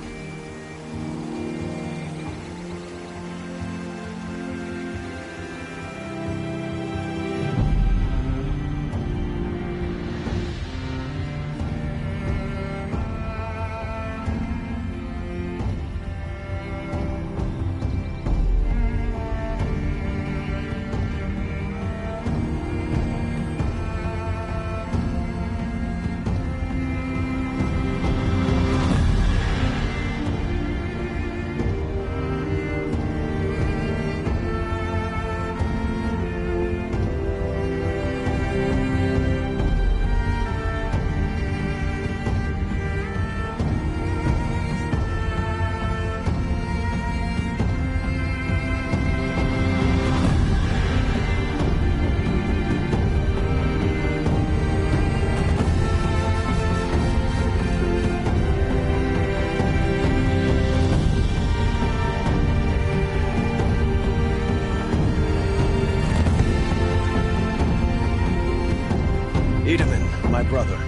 My brother,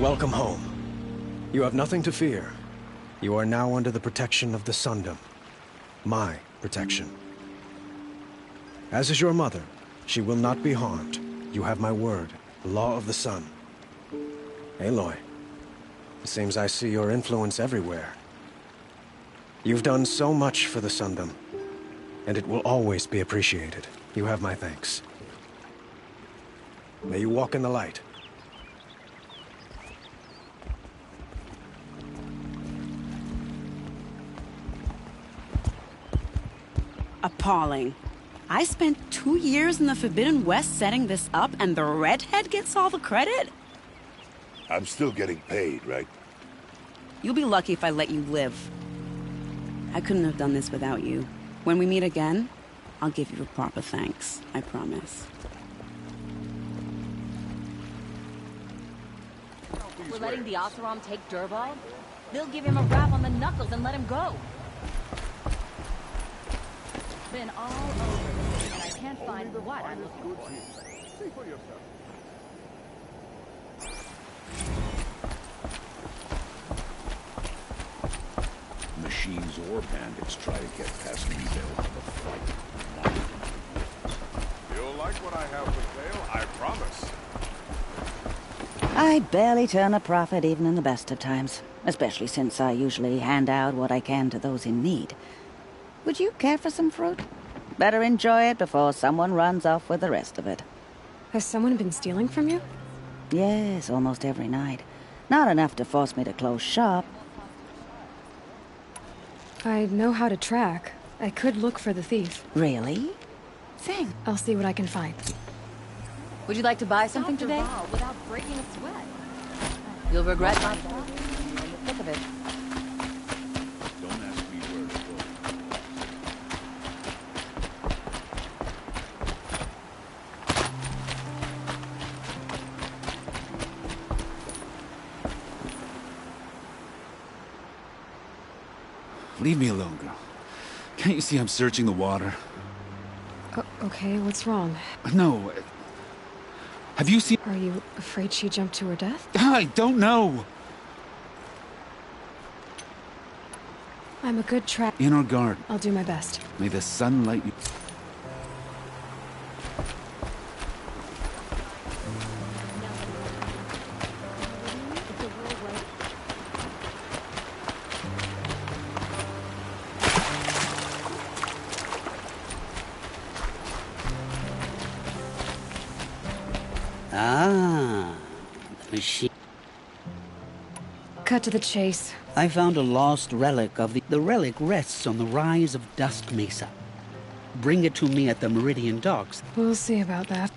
welcome home. You have nothing to fear. You are now under the protection of the Sundom. My protection. As is your mother, she will not be harmed. You have my word, the law of the sun. Aloy, it seems I see your influence everywhere. You've done so much for the Sundom, and it will always be appreciated. You have my thanks. May you walk in the light. Appalling. I spent 2 years in the Forbidden West setting this up, and the redhead gets all the credit? I'm still getting paid, right? You'll be lucky if I let you live. I couldn't have done this without you. When we meet again, I'll give you a proper thanks. I promise. We're letting the Oseram take Dervahl? They'll give him a rap on the knuckles and let him go. Been all over this, and I can't find what I'm looking for. See for yourself. Machines or bandits try to get past me, they'll have a fight. You'll like what I have for sale, I promise. I barely turn a profit even in the best of times, especially since I usually hand out what I can to those in need. Would you care for some fruit? Better enjoy it before someone runs off with the rest of it. Has someone been stealing from you? Yes, almost every night. Not enough to force me to close shop. I know how to track. I could look for the thief. Really? Thanks. I'll see what I can find. Would you like to buy something today? Without breaking a sweat. You'll regret my thought. You're in the thick of it. Don't ask me where to go. Leave me alone, girl. Can't you see I'm searching the water? Okay, what's wrong? No. Have you seen... Are you afraid she jumped to her death? I don't know. I'm a good trap. In our garden. I'll do my best. May the sun light you... cut to the chase. I found a lost relic of the relic rests on the rise of Dusk Mesa. Bring it to me at the Meridian docks. We'll see about that.